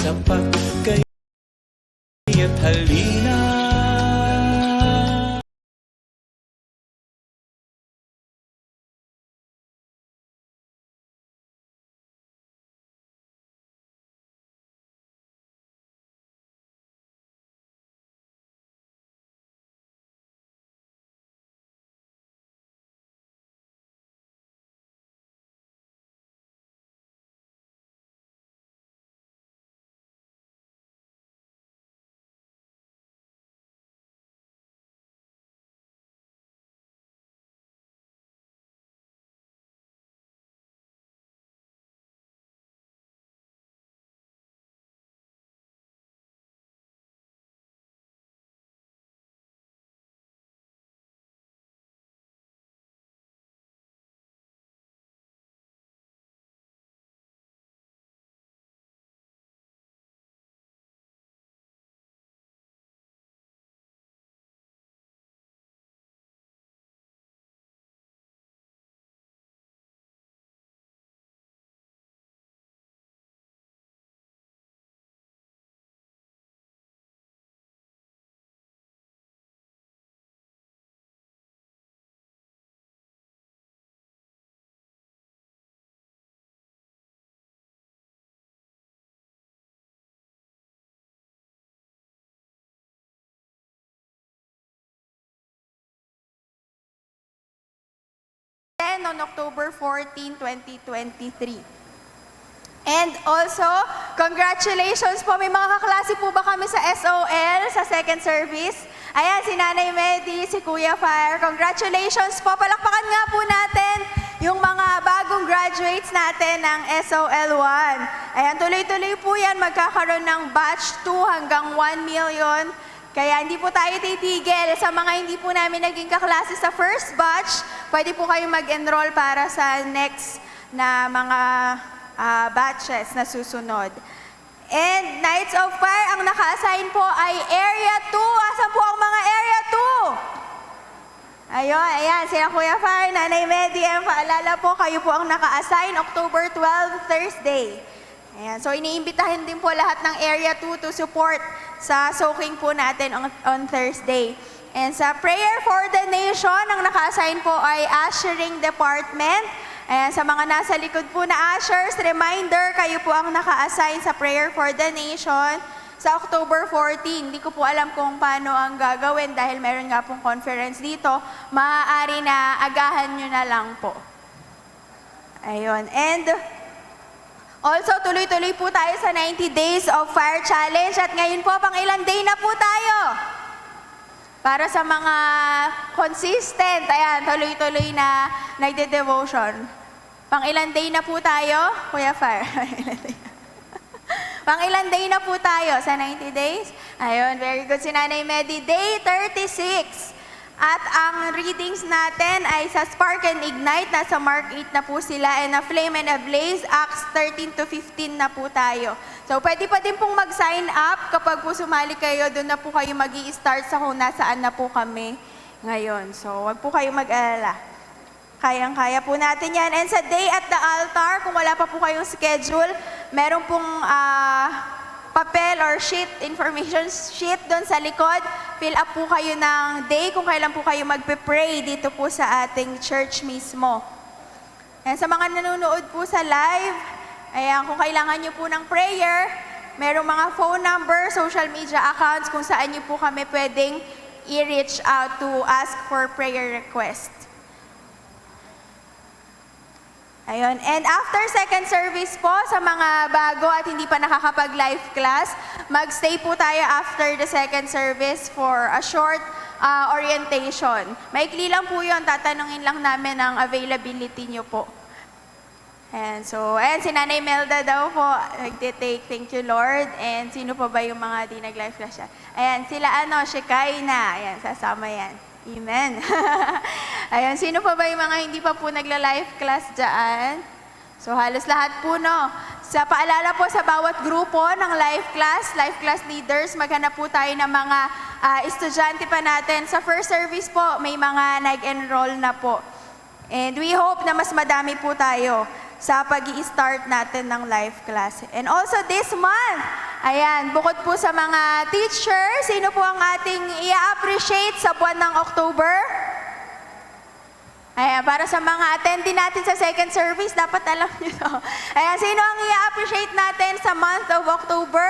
sapat, kaya't halina. On October 14, 2023. And also, congratulations po. May mga kaklase po ba kami sa SOL, sa second service? Ayan, si Nanay Medi, si Kuya Fire. Congratulations po. Palakpakan nga po natin yung mga bagong graduates natin ng SOL 1. Ayan, tuloy-tuloy po yan. Magkakaroon ng batch 2 hanggang 1 million. Kaya hindi po tayo titigil. Sa mga hindi po namin naging kaklase sa first batch, pwede po kayo mag-enroll para sa next na mga batches na susunod. And Knights of Fire, ang naka-assign po ay Area 2. Asan po ang mga Area 2? Ayun, ayan, sila Kuya Fire, Nanay Medi, paalala po, kayo po ang naka-assign October 12, Thursday. Ayan, so iniimbitahin din po lahat ng Area 2 to support sa soaking po natin on Thursday. And sa Prayer for the Nation, ang naka-assign po ay Ushering Department. Ayan, sa mga nasa likod po na ushers, reminder, kayo po ang naka-assign sa Prayer for the Nation sa October 14. Hindi ko po alam kung paano ang gagawin dahil meron nga pong conference dito. Maaari na agahan nyo na lang po. Ayun, and also, tuloy-tuloy po tayo sa 90 Days of Fire Challenge at ngayon po, pang ilang day na po tayo. Para sa mga consistent, ayan, tuloy-tuloy na nagde-devotion. Pang ilang day na po tayo, Kuya Fire? Pang ilang day na po tayo sa 90 days? Ayun, very good si Nanay Medi. Day 36. At ang readings natin ay sa Spark and Ignite, nasa Mark 8 na po sila, and a Flame and a Blaze, Acts 13 to 15 na po tayo. So pwede pa din pong mag-sign up kapag po sumali kayo, doon na po kayo mag-i-start sa kung nasaan na po kami ngayon. So wag po kayo mag-alala. Kayang-kaya po natin yan. And sa Day at the Altar, kung wala pa po kayong schedule, meron pong papel or sheet, information sheet doon sa likod. Fill up po kayo ng day kung kailan po kayo magpe-pray dito po sa ating church mismo. Ayan, sa mga nanonood po sa live, ayan, kung kailangan nyo po ng prayer, merong mga phone number, social media accounts kung saan nyo po kami pwedeng i-reach out to ask for prayer request. Ayun. And after second service po, sa mga bago at hindi pa nakakapag-live class, mag-stay po tayo after the second service for a short orientation. Maikli lang po yun, tatanungin lang namin ang availability nyo po. And so, ayan, si Nanay Melda daw po, nagtitake, thank you Lord. And sino pa ba yung mga di nag-live class siya? Ayan, sila Shekinah, ayan, sasama yan. Amen. Ayun, sino pa ba yung mga hindi pa po nagla-live class dyan? So halos lahat po, no? Sa paalala po sa bawat grupo ng live class leaders, maghanap po tayo ng mga estudyante pa natin. Sa first service po, may mga nag-enroll na po. And we hope na mas madami po tayo sa pag-i-start natin ng live class. And also this month, Ayan, bukod po sa mga teachers, sino po ang ating i-appreciate sa buwan ng October? Ayan, para sa mga attendee natin sa second service, dapat alam nyo to. Ayan, sino ang i-appreciate natin sa month of October?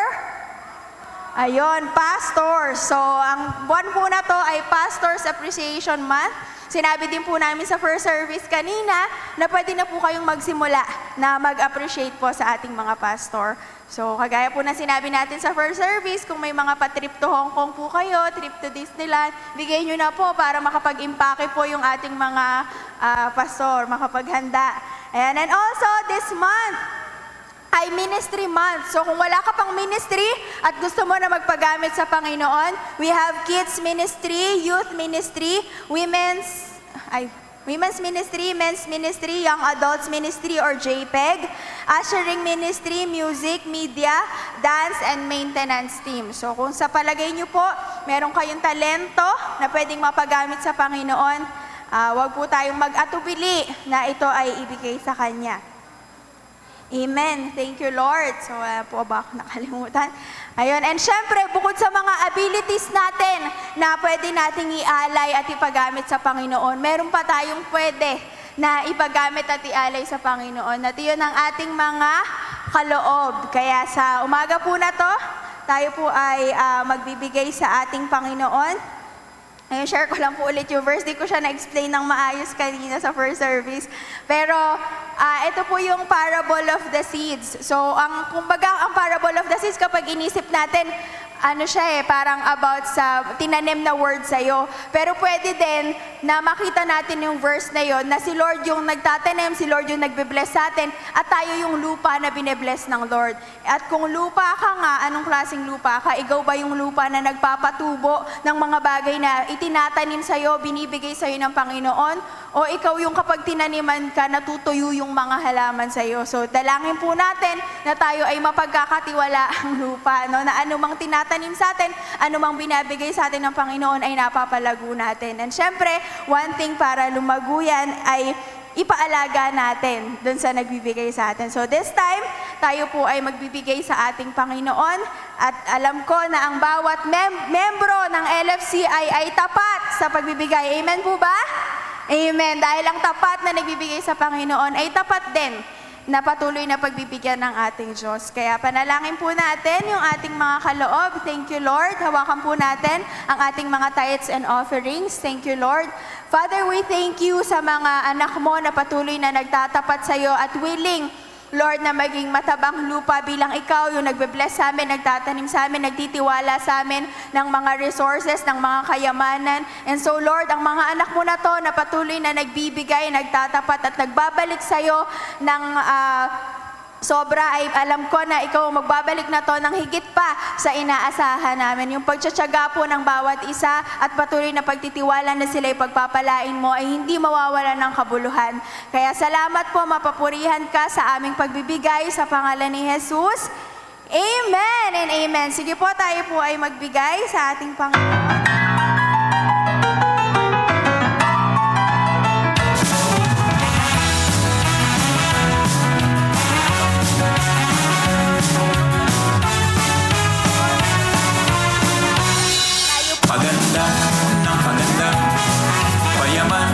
Ayun, pastors. So, ang buwan po na to ay Pastors Appreciation Month. Sinabi din po namin sa first service kanina na pwede na po kayong magsimula na mag-appreciate po sa ating mga pastor. So, kagaya po na sinabi natin sa first service, kung may mga pa-trip to Hong Kong po kayo, trip to Disneyland, bigay nyo na po para makapag-impake po yung ating mga pastor, makapaghanda. And also, this month, ay ministry month. So kung wala ka pang ministry at gusto mo na magpagamit sa Panginoon, we have kids ministry, youth ministry, women's ministry, men's ministry, young adults ministry or JPEG, ushering ministry, music, media, dance, and maintenance team. So kung sa palagay nyo po, meron kayong talento na pwedeng mapagamit sa Panginoon, wag po tayong mag-atubili na ito ay ibigay sa Kanya. Amen. Thank you, Lord. So, po ba ako nakalimutan? Ayun. And syempre, bukod sa mga abilities natin na pwede nating ialay at ipagamit sa Panginoon, meron pa tayong pwede na ipagamit at ialay sa Panginoon. At iyon ang ating mga kaloob. Kaya sa umaga po na to, tayo po ay magbibigay sa ating Panginoon. Ayun, share ko lang po ulit yung verse. Di ko siya na-explain ng maayos kanina sa first service. Pero, ito po yung parable of the seeds. So, kumbaga, ang parable of the seeds, kapag inisip natin, ano siya parang about sa tinanim na word sa'yo. Pero pwede din na makita natin yung verse na yon na si Lord yung nagtatanim, si Lord yung nagbe-bless sa atin, at tayo yung lupa na bine-bless ng Lord. At kung lupa ka nga, anong klaseng lupa ka? Ikaw ba yung lupa na nagpapatubo ng mga bagay na itinatanim sa'yo, binibigay sa'yo ng Panginoon? O ikaw yung kapag tinaniman ka, natutuyo yung mga halaman sa'yo? So, dalangin po natin na tayo ay mapagkakatiwala ang lupa, no? Na anumang tinatanim sa atin, anumang binabigay sa atin ng Panginoon ay napapalago natin. And syempre, one thing para lumago yan ay ipaalaga natin dun sa nagbibigay sa atin. So this time, tayo po ay magbibigay sa ating Panginoon at alam ko na ang bawat membro ng LFCI ay tapat sa pagbibigay. Amen po ba? Amen. Dahil ang tapat na nagbibigay sa Panginoon ay tapat din na patuloy na pagbibigyan ng ating Diyos. Kaya panalangin po natin yung ating mga kaloob. Thank you, Lord. Hawakan po natin ang ating mga tithes and offerings. Thank you, Lord. Father, we thank you sa mga anak mo na patuloy na nagtatapat sa iyo at willing, Lord, na maging matabang lupa bilang ikaw, yung nagbe-bless sa amin, nagtatanim sa amin, nagtitiwala sa amin ng mga resources, ng mga kayamanan. And so, Lord, ang mga anak mo na to na patuloy na nagbibigay, nagtatapat at nagbabalik sa iyo ng sobra, ay alam ko na ikaw magbabalik na to ng higit pa sa inaasahan namin. Yung pagtsatsaga po ng bawat isa at patuloy na pagtitiwala na sila pagpapalain mo ay hindi mawawala ng kabuluhan. Kaya salamat po, mapapurihan ka sa aming pagbibigay sa pangalan ni Jesus. Amen and amen. Sige po, tayo po ay magbigay sa ating Panginoon. Paganda ng paganda, payaman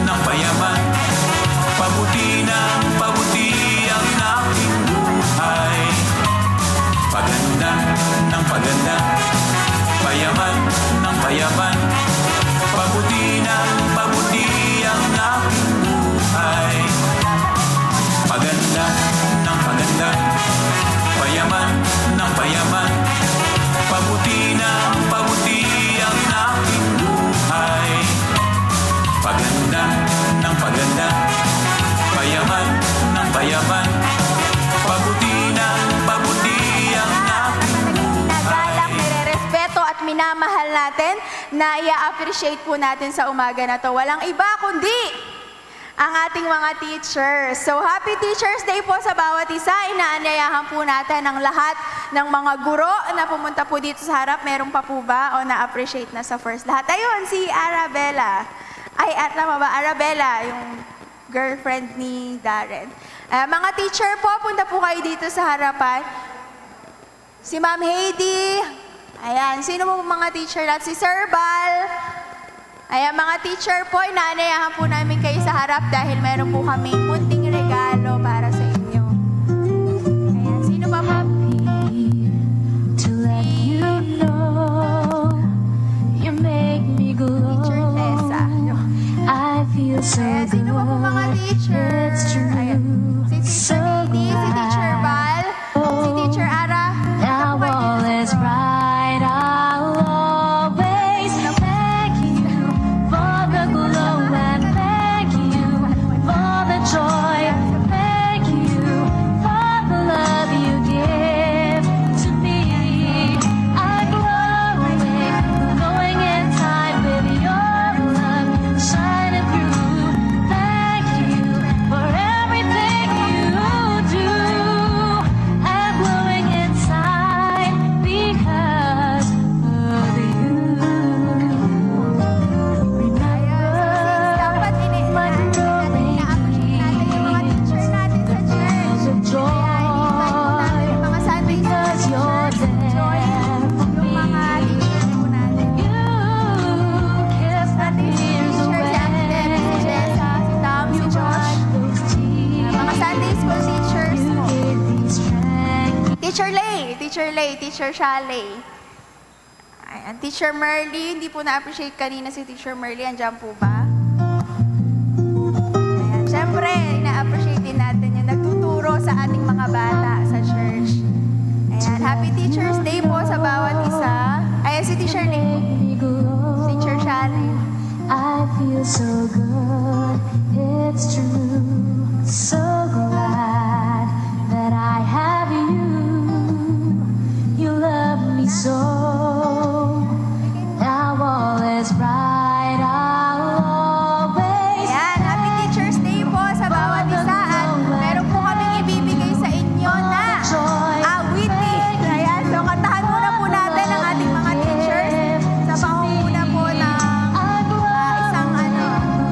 ng payaman, pabuti ng pabuti ang aking buhay. Paganda ng paganda, payaman ng payaman, pabuti ng pabuti ang aking buhay. Paganda ng paganda, payaman ng payaman, pabuti ng pabuti ang aking buhay. Paganda ng paganda, payaman ng payaman, pabuti ng pabuti ang aking buhay. Nire-respeto at minamahal natin na i-appreciate po natin sa umaga na to. Walang iba kundi ang ating mga teachers. So, Happy Teachers Day po sa bawat isa. Inaanyayahan po natin ang lahat ng mga guro na pumunta po dito sa harap. Meron pa po ba o na-appreciate na sa first lahat? Ayun, si Arabella. Ay, tama ba? Arabella, yung girlfriend ni Darren. Mga teacher po, punta po kayo dito sa harapan. Si Ma'am Heidi. Ayan, sino po mga teacher natin? Si Sir Bal. Ayan, mga teacher po, inaanayahan po namin kayo sa harap dahil meron po kami munting regalo para sa inyo. Ayan, sino pa po? To let you know, you make me glow. Teacher Tessa. I feel so Ayan, sino pa po mga teacher? It's true. Ayan, si Teacher Heidi, si Teacher Bal, si Teacher Ara. Now all is right. I'll always thank you for the glow and thank you for the joy. Thank you for the love you give to me. I'm glowing in time with your love shining through. Thank you for everything you do. I'm glowing inside because of you. Dapat ina-appreciate natin yung mga teacher natin sa church. Kaya in-invite po natin yung mga Sunday school teachers. Join yung mga teacher po natin. Sunday school teacher, si Ate Debbie, si Jessa, si Tom, si Josh. Mga Sunday school teachers po. Teacher Lay, Teacher Shalay. Ayan, Teacher Merly, hindi po na-appreciate kanina si Teacher Merly. Andiyan po ba? Ayan, syempre, ina-appreciate din natin yung nagtuturo sa ating mga bata sa church. Ayan, Happy Teacher's Day po sa bawat isa. Ayan, si Teacher Lay po. Teacher Shalay. I feel so good, it's true. So glad that I have you. You love me so. Now all is right. I'll always Ayan, Happy Teacher's Day po sa bawat isa. At meron po kaming ibibigay sa inyo na awitin. Ayan, so kantahan muna po natin ang ating mga teachers sa pangunguna po ng isang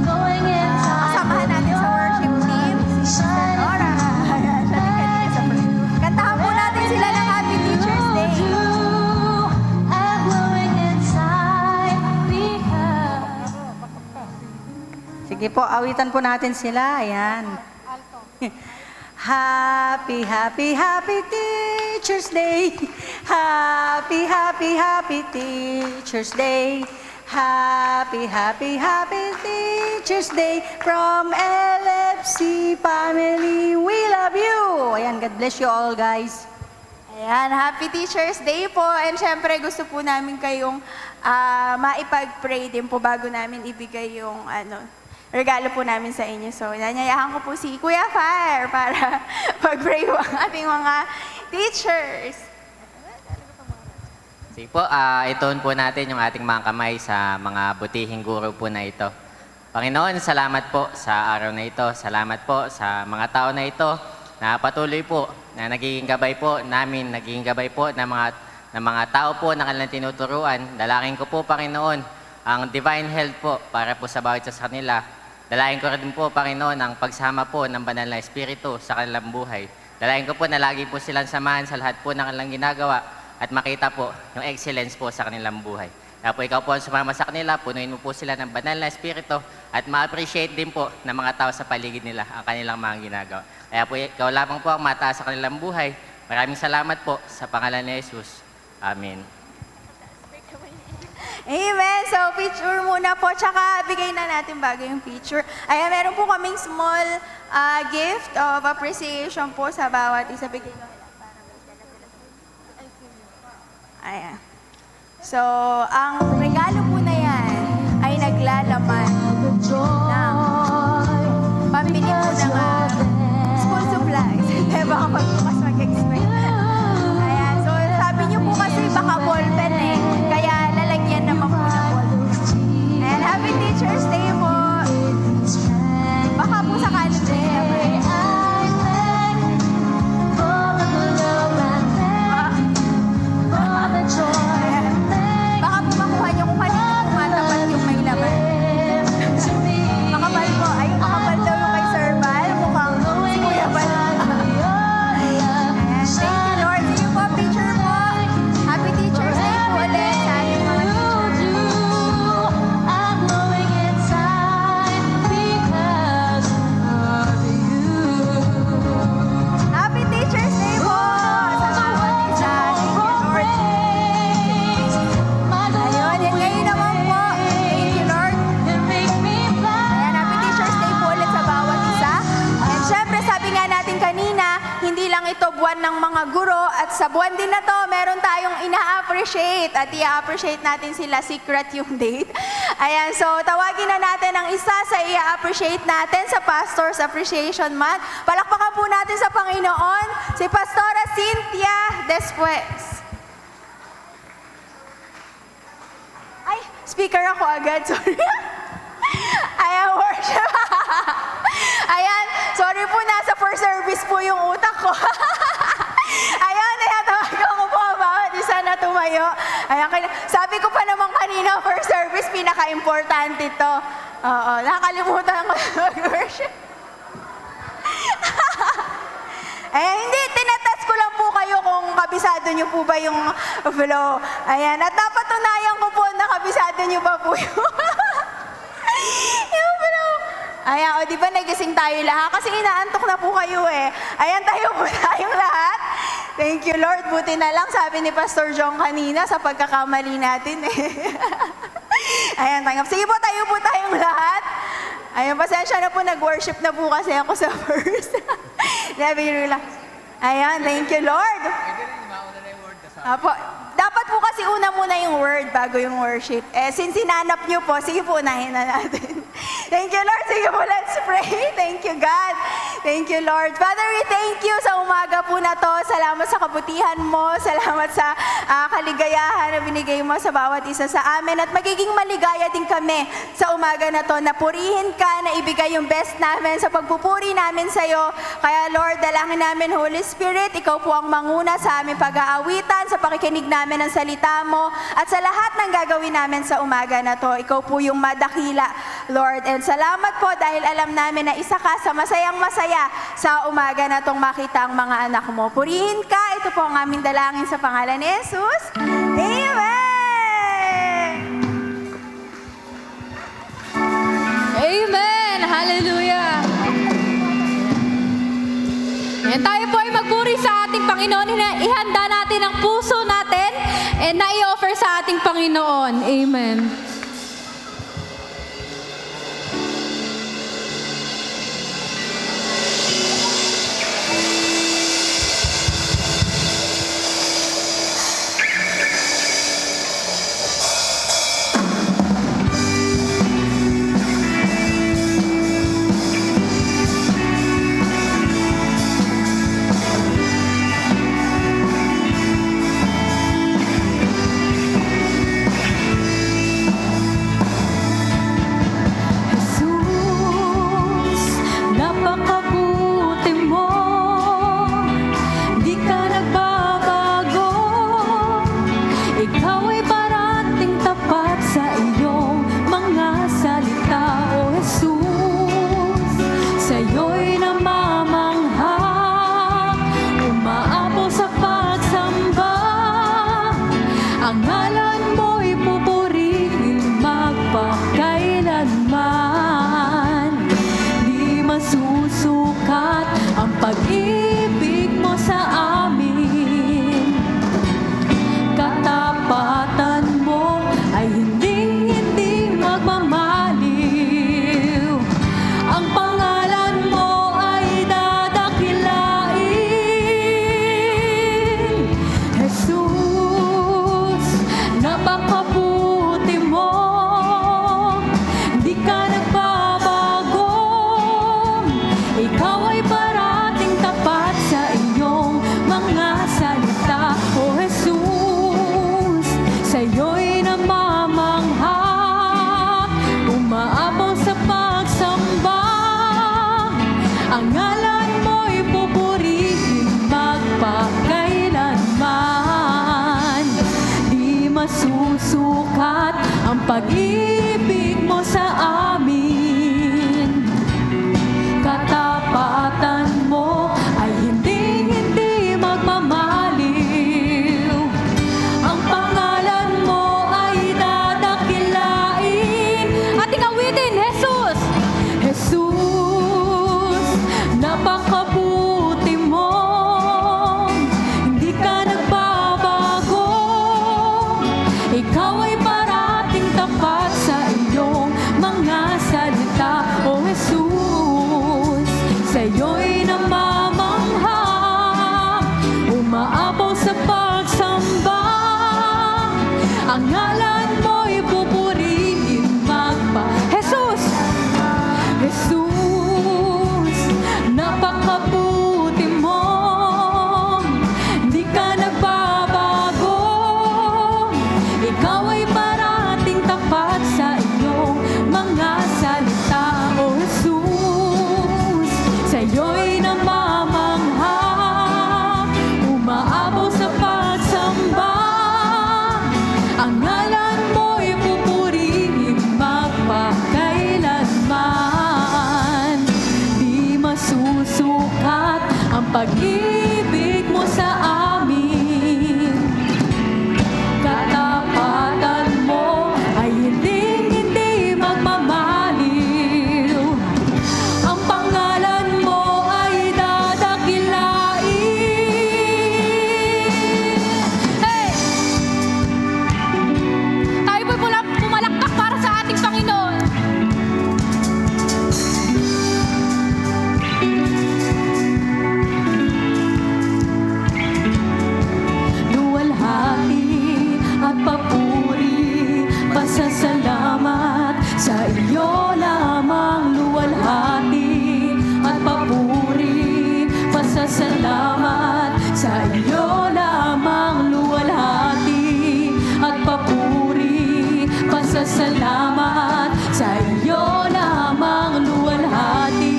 going in kasamahan natin sa worship team. Si Nora. Ayan, siya din kanina sa first. Kantahan po natin sila ng Happy Teacher's Day. I'm glowing inside because Sige po, awitan po natin sila. Ayan. Happy, happy, happy Teacher's Day. Happy, happy, happy Teacher's Day. Happy, happy, happy Teacher's Day from LFC family. We love you. Ayan, God bless you all, guys. Ayan, Happy Teacher's Day po. And syempre, gusto po namin kayong maipag-pray din po bago namin ibigay yung regalo po namin sa inyo. So, nanyayahan ko po si Kuya Fire para pag-pray po ang ating mga teachers. Sige po, ituon po natin yung ating mga kamay sa mga butihing guro po na ito. Panginoon, salamat po sa araw na ito. Salamat po sa mga tao na ito na patuloy po na nagiging gabay po namin, nagiging gabay po ng mga tao po na kanilang tinuturuan. Dalangin ko po, Panginoon, ang divine health po para po sa bawat isa sa kanila. Dalangin ko rin po, Panginoon, ang pagsama po ng banal na Espiritu sa kanilang buhay. Dalangin ko po na lagi po silang samahan sa lahat po ng kanilang ginagawa at makita po yung excellence po sa kanilang buhay. Kaya po ikaw po ang sumama sa kanila, punuin mo po sila ng banal na Espiritu at ma-appreciate din po ng mga tao sa paligid nila ang kanilang mga ginagawa. Kaya po ikaw lamang po ang mataas sa kanilang buhay. Maraming salamat po sa pangalan ni Jesus. Amen. Amen. So, picture muna po. Tsaka, bigay na natin bago yung picture. Ayan, meron po kaming small gift of appreciation po sa bawat isa. Bigay nyo. Ayan. So, ang regalo po na yan ay naglalaman ng pambili po ng school supplies. Baka pagbukas mag-expect. Ayan. So, sabi nyo po kasi baka ballpen eh. Kaya lalagyan naman po ng ballpen. Ayan. Happy Teacher's Day po. Baka po sa college day naman. Baka po makuha nyo kung kanino buwan ng mga guro at sa buwan din na to, meron tayong ina-appreciate at i-appreciate natin sila, secret yung date. Ayan, so tawagin na natin ang isa sa i-appreciate natin sa Pastor's Appreciation Month. Palakpakan po natin sa Panginoon, si Pastora Cynthia Despues. Ay, speaker ako agad, sorry. Ayan, worship. Ayan, sorry po, nasa first service po yung utak ko. Ayan, tinatawagan ko po bawat isa na tumayo. Ayan, sabi ko pa naman kanina, first service, pinaka-importante to. Oo, nakakalimutan ko mag-worship. Hindi, tinatest ko lang po kayo kung kabisado nyo po ba yung flow. Ayan, at napatunayan ko po na kabisado nyo ba po yung flow. Ayan, o di ba nagising tayo lahat? Kasi inaantok na po kayo eh. Ayan, tayo po tayong lahat. Thank you, Lord. Buti na lang, sabi ni Pastor John kanina, sa pagkakamali natin eh. Ayan, tanggap. Sige po, tayo po tayong lahat. Ayan, pasensya na po, nag-worship na po kasi ako sa first. Relax. Ayan, thank you, Lord. Apo, dapat po kasi una muna yung word bago yung worship. Since sinanap nyo po, sige po, unahin na natin. Thank you, Lord. Sige po, let's pray. Thank you, God. Thank you, Lord. Father, we thank you sa umaga po na to. Salamat sa kabutihan mo. Salamat sa kaligayahan na binigay mo sa bawat isa sa amin. At magiging maligaya din kami sa umaga na to. Na purihin ka, na ibigay yung best namin sa pagpupuri namin sa iyo. Kaya, Lord, dalangin namin, Holy Spirit, ikaw po ang manguna sa aming pag-aawitan, sa pakikinig namin ng salita mo, at sa lahat ng gagawin namin sa umaga na to. Ikaw po yung madakila, Lord. And salamat po dahil alam namin na isa ka sa masayang-masaya sa umaga na tong makita ang mga anak mo. Purihin ka. Ito po ang aming dalangin sa pangalan ni Jesus. Amen! Amen! Hallelujah! Yan, tayo po ay magpuri sa ating Panginoon. Ihanda natin ang puso natin and na i-offer sa ating Panginoon. Amen. masusukat ang pag-ibig mo sa amin. Katapatan mo ay hindi magmamaliw. Ang pangalan mo ay dadakilain. Ating awitin, Jesus! Jesus, napakabuti mo. Hindi ka nagbabago. Ikaw ay parating tapat pag-ibig mo sa amin. Katapatan mo ay hindi magmamaliw. Ang pangalan mo ay dadakilain. Hey! Tayo po'y pumalakpak para sa ating Panginoon. Luwalhati at papuri, pasasalamat sa iyo lamang. Luwalhati at papuri, pasasalamat sa iyo lamang. Luwalhati at papuri, pasasalamat sa iyo lamang. Luwalhati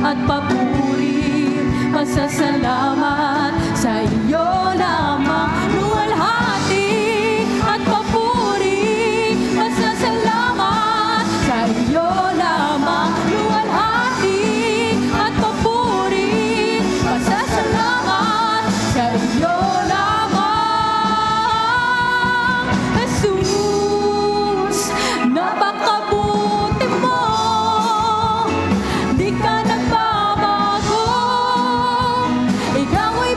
at papuri, pasasalamat sa iyo lamang. Luwalhati at papuri, pasasalamat sa iyo lamang. Luwalhati at papuri, pasasalamat sa iyo lamang. Jesus, napakabuti mo, di ka nagbabago. Ikaw ay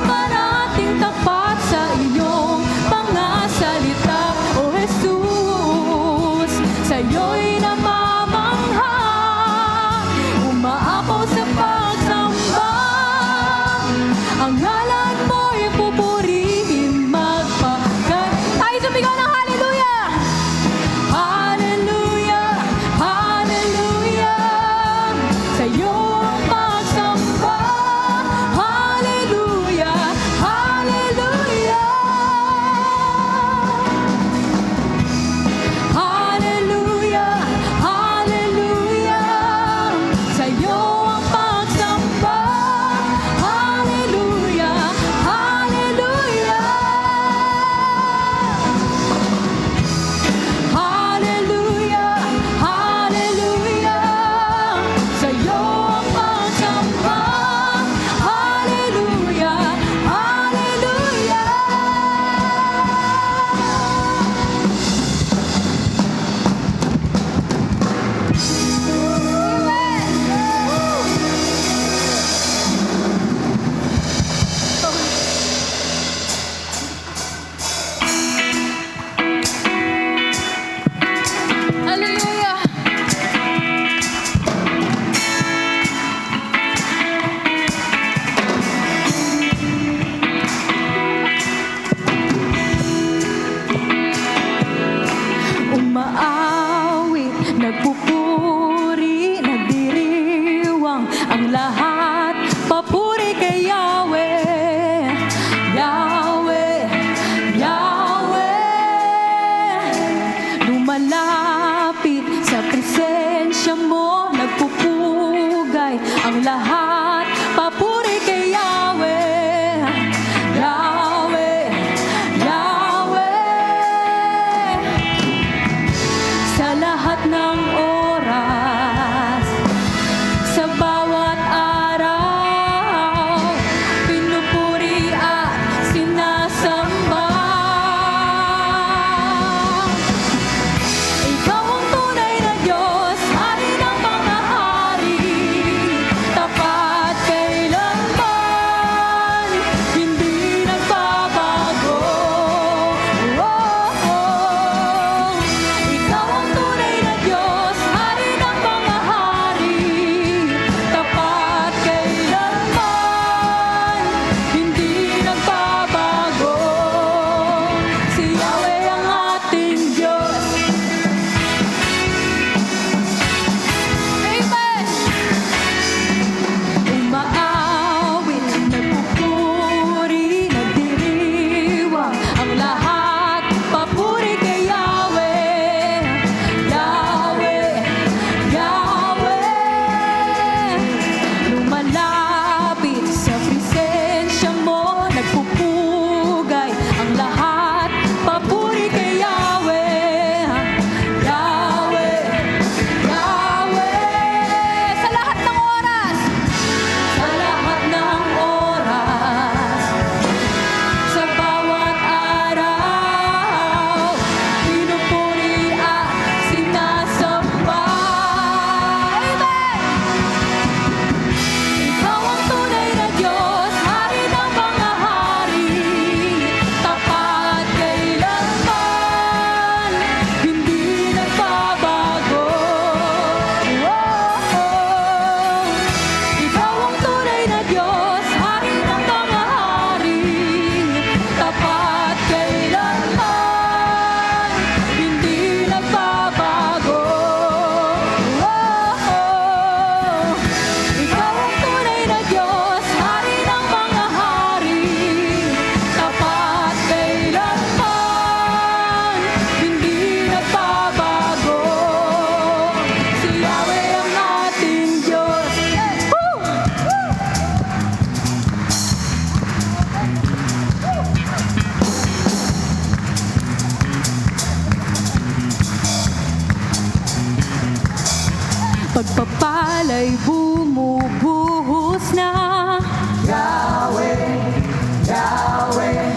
pagpapala'y bumubuhos na.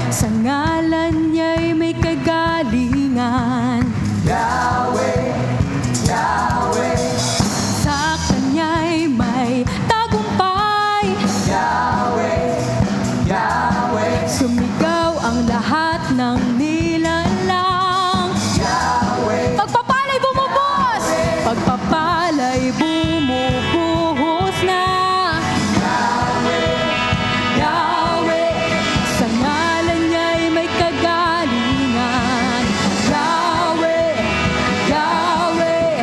Sa ngalan niya'y may kagalingan. Sa kanya'y may tagumpay. Sumigaw ang lahat ng nilalang. Pagpapala'y bumubuhos. Pagpapala'y bumubuhos na. Yahweh, sa ngalan niya'y may kagalingan. Yahweh, Yahweh,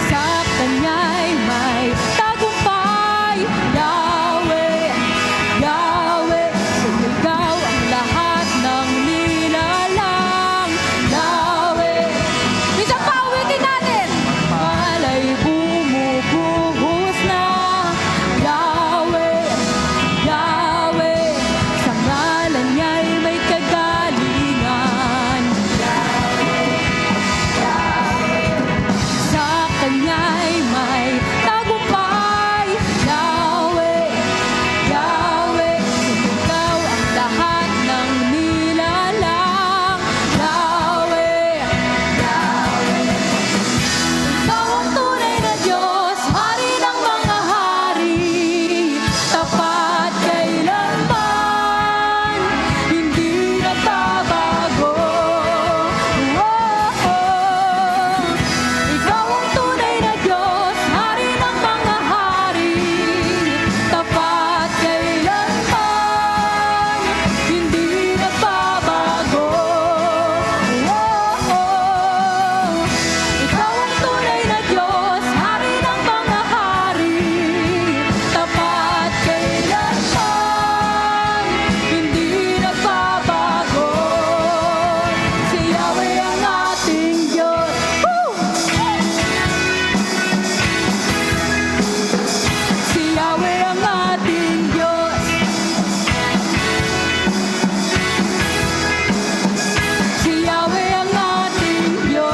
sa kanya'y may tagumpay. Yahweh, Yahweh, sumigaw ang lahat ng nilalang. Yahweh, minsan pa uwitin natin. Pala'y bumubuhos na. Yahweh, Yahweh, sa ngalan niya'y may kagalingan. Sa kanya'y may tagumpay. Yahweh, Yahweh, sumigaw ang lahat ng nilalang. Yahweh, ikaw ang tunay na Diyos, Hari ng mga hari, tapat kailanman, hindi nagbabago. Ikaw ang tunay na Diyos, Hari ng mga hari, tapat kailanman, hindi nagbabago. Ikaw ang tunay na Diyos, Hari ng mga hari, tapat kailanman, hindi nagbabago. Si Yahweh ang ating Diyos. Si Yahweh ang ating Diyos. Si Yahweh ang ating Diyos.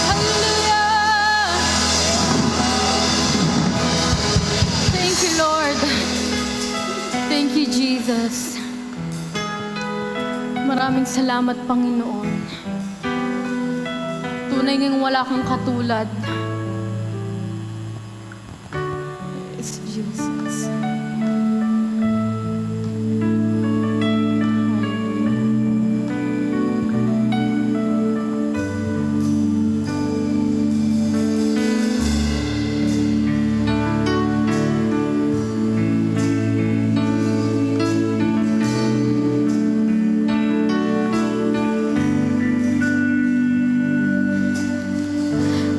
Hallelujah! Thank you, Lord. Thank you, Jesus. Maraming salamat, Panginoon. Tunay ngang wala kang katulad. It's Jesus.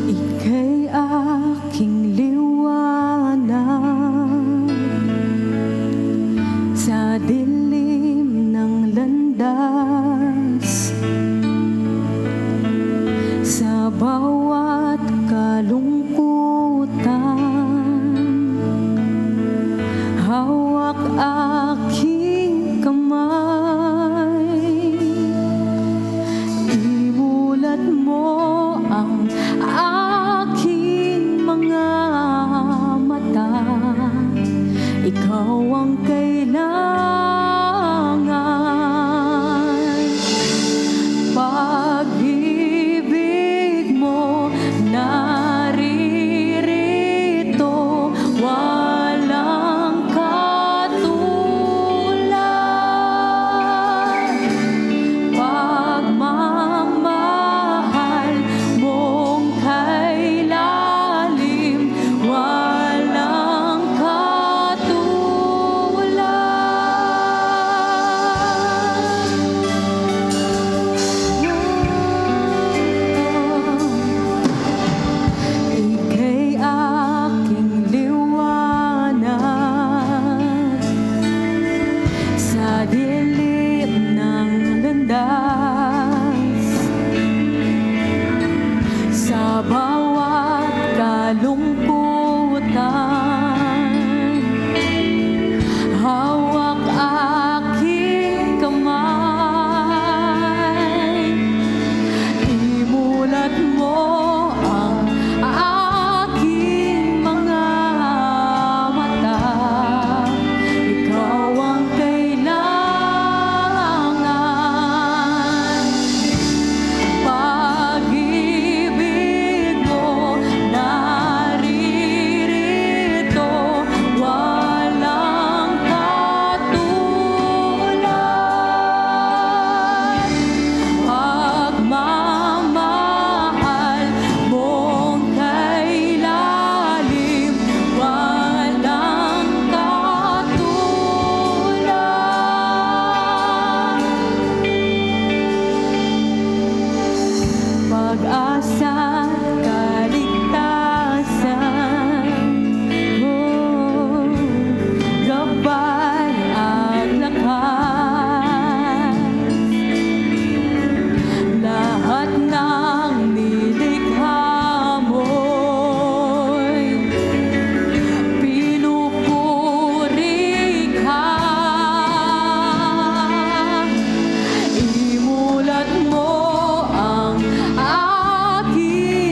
Ika'y aking liwanag sa dilim ng landas, sa bawat kalungkutan, hawak aking kamay. Imulat mo ang aking mga mata. Ikaw ang kailangan. Pag-ibig mo naririnig pag-asa, kaligtasan, oh, gabay at lakas. Lahat ng nilikha mo'y pinupuri ka. Imulat mo ang aking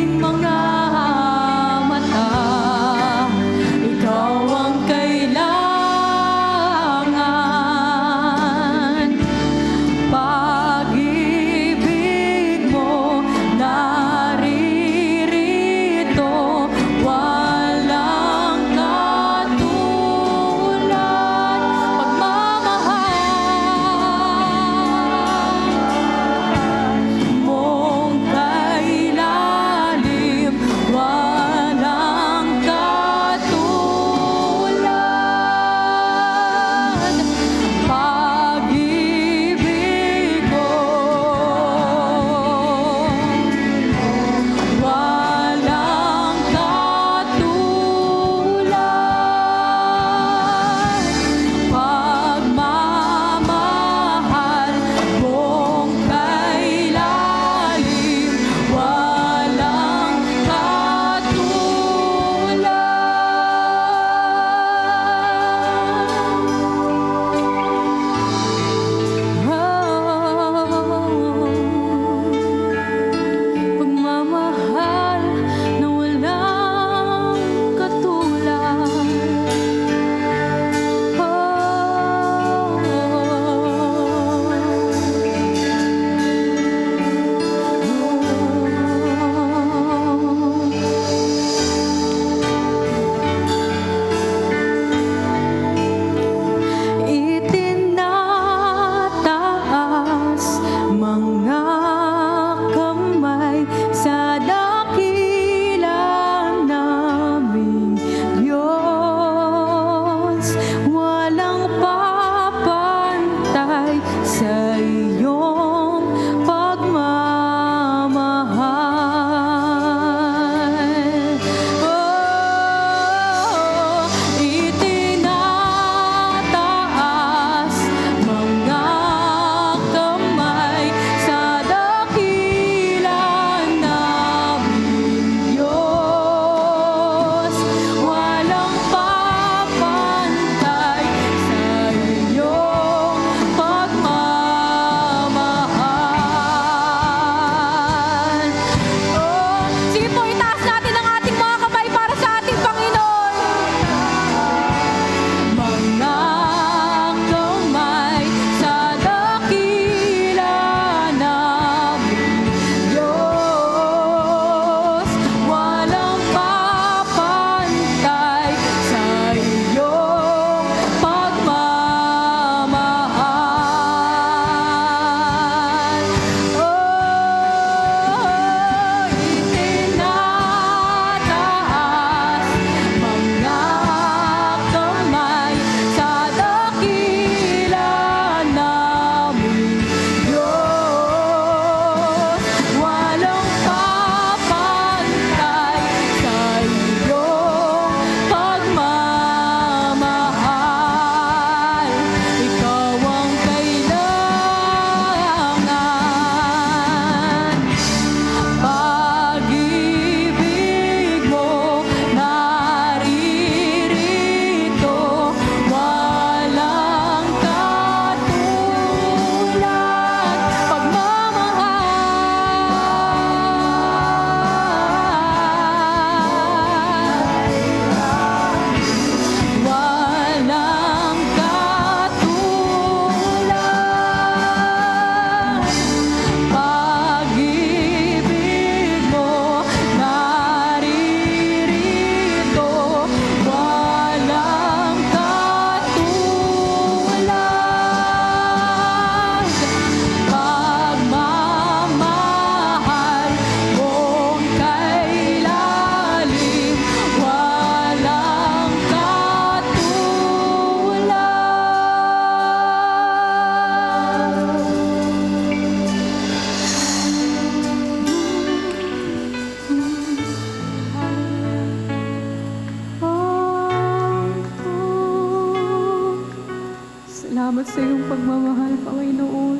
Salamat sa iyong pagmamahal, Panginoon.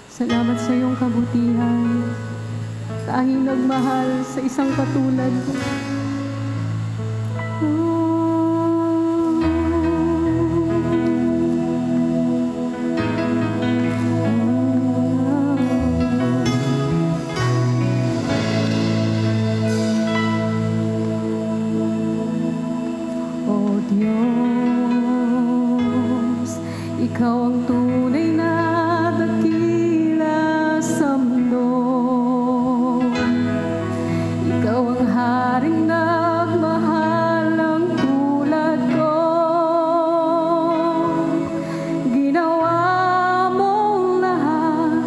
Salamat sa iyong kabutihan. Tanging nagmahal sa isang katulad ko. Oh Diyos, Ikaw ang tunay na dakila sa mundo. Ikaw ang haring nagmahal ng tulad ko. Ginawa mong lahat,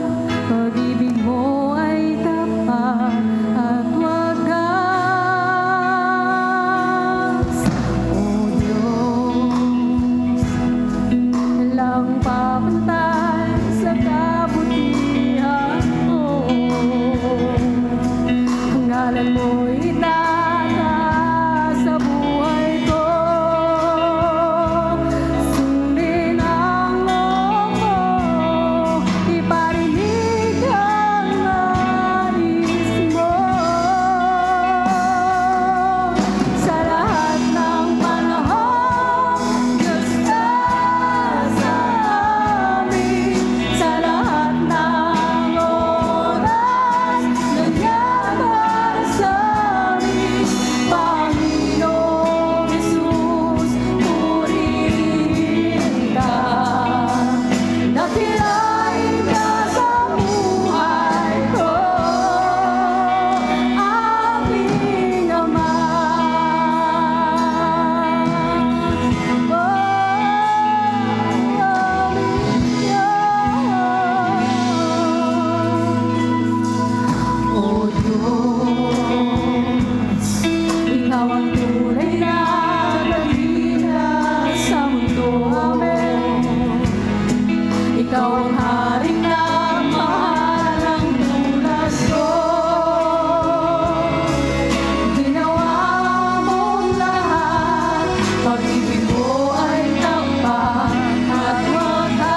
pag-ibig mo ay tapat at wagas. O Diyos, walang papantay sa kabutihan mo. Ang ngalan mo'y itataas sa buhay ko. Sundin ang loob ko, iparinig ang nais mo. Sa lahat ng panahon, Diyos ka sa amin. Sa lahat ng oras, nandiyan para sa amin. Panginoong Hesus, purihin ka. Dakilain ka sa buhay ko, aming Ama. O Diyos, Ikaw ang tunay na dakila sa mundo. Amen. Ikaw ang haring nagmahal ng tulad ko. Ginawa mong lahat, pag-ibig mo ay tapat at wagas.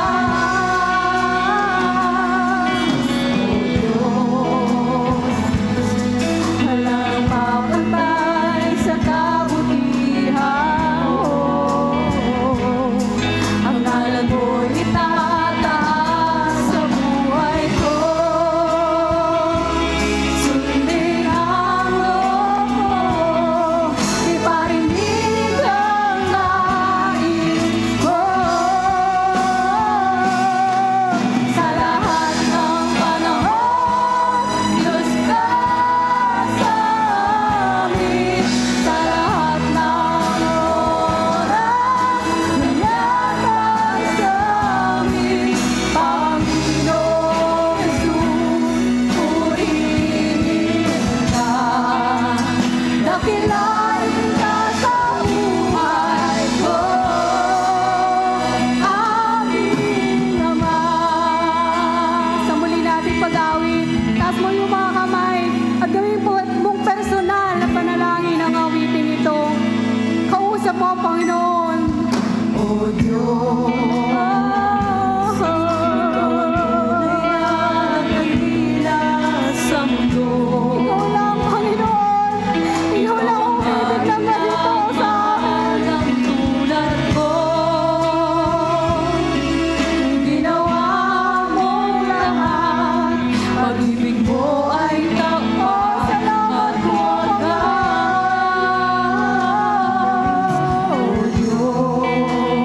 O Diyos, walang mapantay sa kabutihan mo. Ang ngalan mo'y itataas sa buhay ko. Sundin ang loob ko, iparinig ang nais ko. Sa lahat ng panahon, Diyos ka sa amin. Sa lahat ng oras, nandiyan para sa amin. Panginoong Hesus, purihin ka. Dakilain ka sa buhay ko, aming Ama. Sa muli nating pag-awit, taas mo yung mga kamay at gawin po mong personal na panalangin ang awiting ito. Kausap mo ang Panginoon. O Diyos, sa mundo. Ikaw lang, Panginoon. Ikaw lang ang ibig ng ganito sa akin. Ang tulad ko, ginawa mong lahat, pag-ibig mo ay tapat at wagas. O Diyos,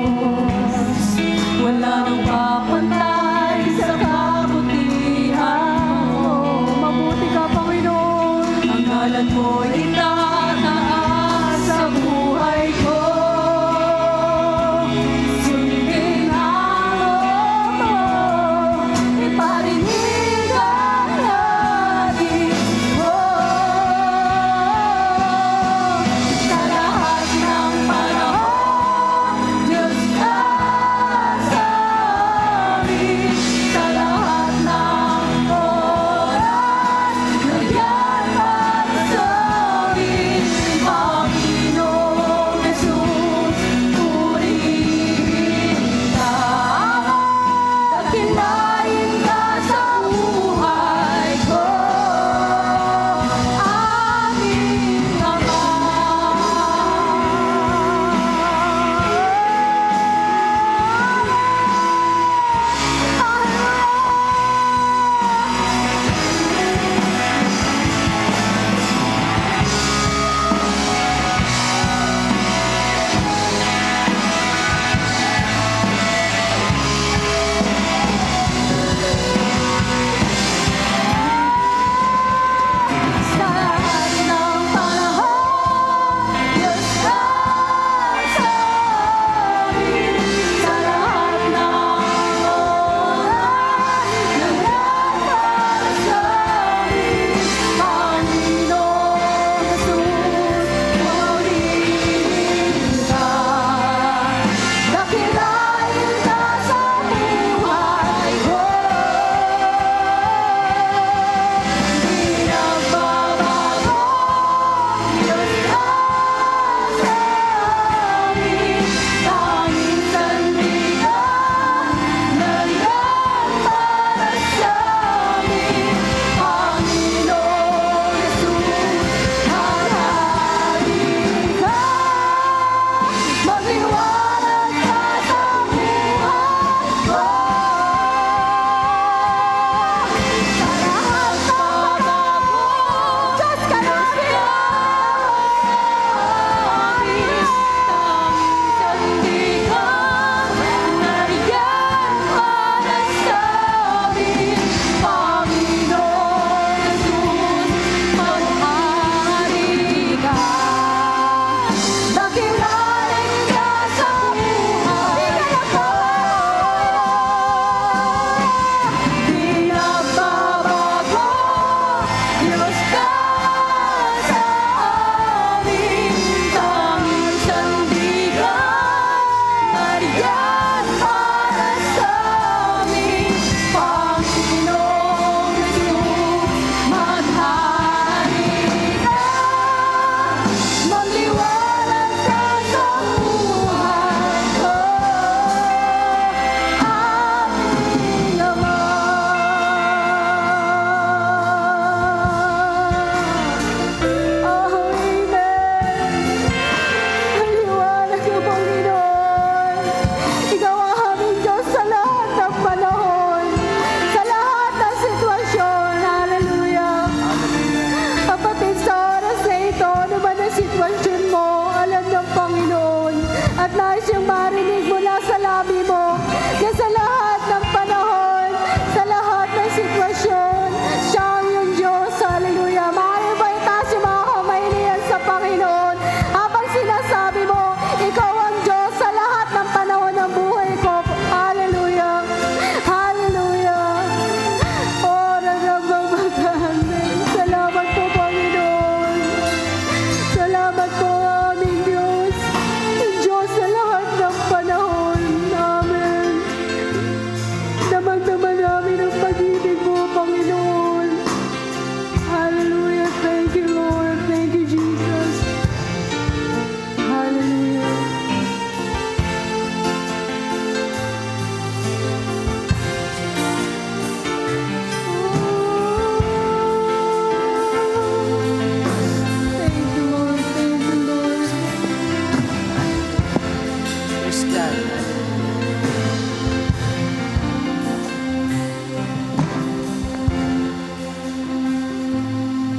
wala nang papantay sa kabutihan mo. Mabuti ka, Panginoon. Ang ngalan mo'y itataas sa buhay ko. Sundin ang loob ko, iparinig ang nais mo. Sa lahat ng panahon, Diyos ka sa amin. Sa lahat ng oras, nandiyan para sa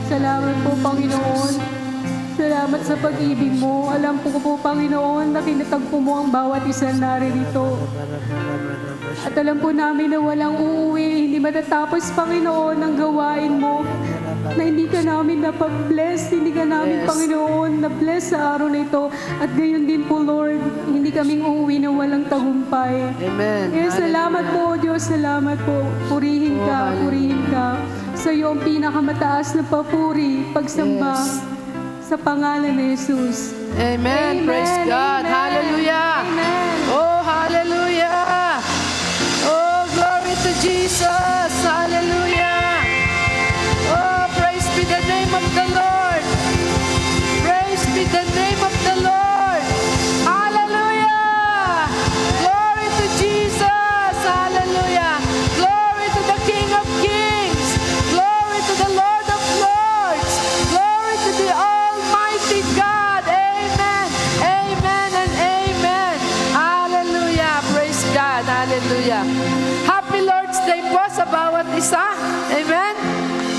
Salamat po, Panginoon. Salamat sa pag-ibig mo. Alam po, Panginoon, na tinatagpo mo ang bawat isang naririto. At alam po namin na walang uuwi, hindi matatapos, Panginoon, ang gawain mo. Na hindi ka namin napabless, hindi ka namin, Panginoon, na-bless sa araw na ito. At gayon din po, Lord, hindi kaming uuwi na walang tagumpay. Amen. Kaya salamat po, Diyos, salamat po. Purihin ka, purihin ka. Sa iyo ang pinakamataas na papuri, pagsamba sa pangalan ni Jesus. Amen. Praise God. Amen. Hallelujah. Amen. Oh, hallelujah. Oh, glory to Jesus. Hallelujah. Oh, praise be the name of the Lord. Praise be the name of the Lord. Hallelujah. Glory to Jesus. Hallelujah. Glory to the King of Kings. Glory to the Lord of Lords. Glory to the Almighty God. Amen. Amen and amen. Hallelujah. Praise God. Hallelujah. Happy Lord's Day po sa bawat isa. Amen.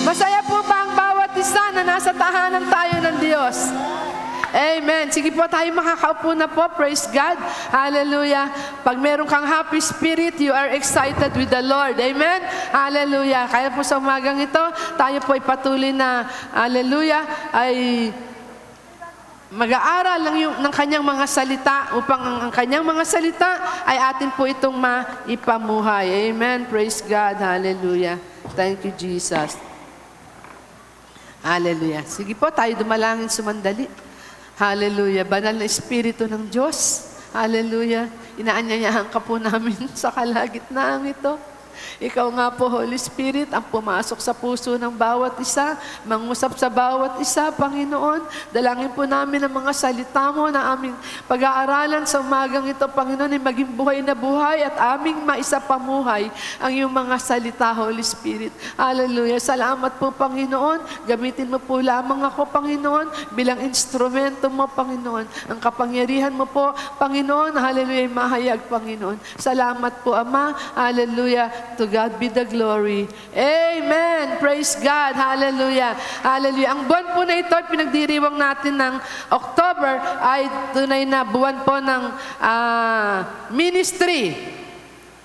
Masaya po ba ang bawat isa na nasa tahanan tayo ng Diyos? Amen. Sige po, tayo makakaupo na po. Praise God. Hallelujah. Pag meron kang happy spirit, you are excited with the Lord. Amen. Hallelujah. Kaya po sa umagang ito, tayo po ay patuloy na, hallelujah, ay mag-aaral ng kanyang mga salita upang ang kanyang mga salita ay atin po itong maipamuhay. Amen. Praise God. Hallelujah. Thank you, Jesus. Hallelujah. Sige po, tayo dumalangin sumandali. Hallelujah. Banal na Espiritu ng Diyos. Hallelujah. Inaanyayahan ka po namin sa kalagitnaan ito. Ikaw nga po, Holy Spirit, ang pumasok sa puso ng bawat isa, mangusap sa bawat isa, Panginoon. Dalangin po namin ang mga salita mo na aming pag-aaralan sa umagang ito, Panginoon, ay maging buhay na buhay at aming maisapamuhay ang iyong mga salita, Holy Spirit. Hallelujah. Salamat po, Panginoon. Gamitin mo po lamang ako, Panginoon, bilang instrumento mo, Panginoon. Ang kapangyarihan mo po, Panginoon, hallelujah, mahayag, Panginoon. Salamat po, Ama. Hallelujah. To God be the glory. Amen. Praise God. Hallelujah. Hallelujah. Ang buwan po na ito, pinagdiriwang natin ng October, ay tunay na buwan po ng ministry.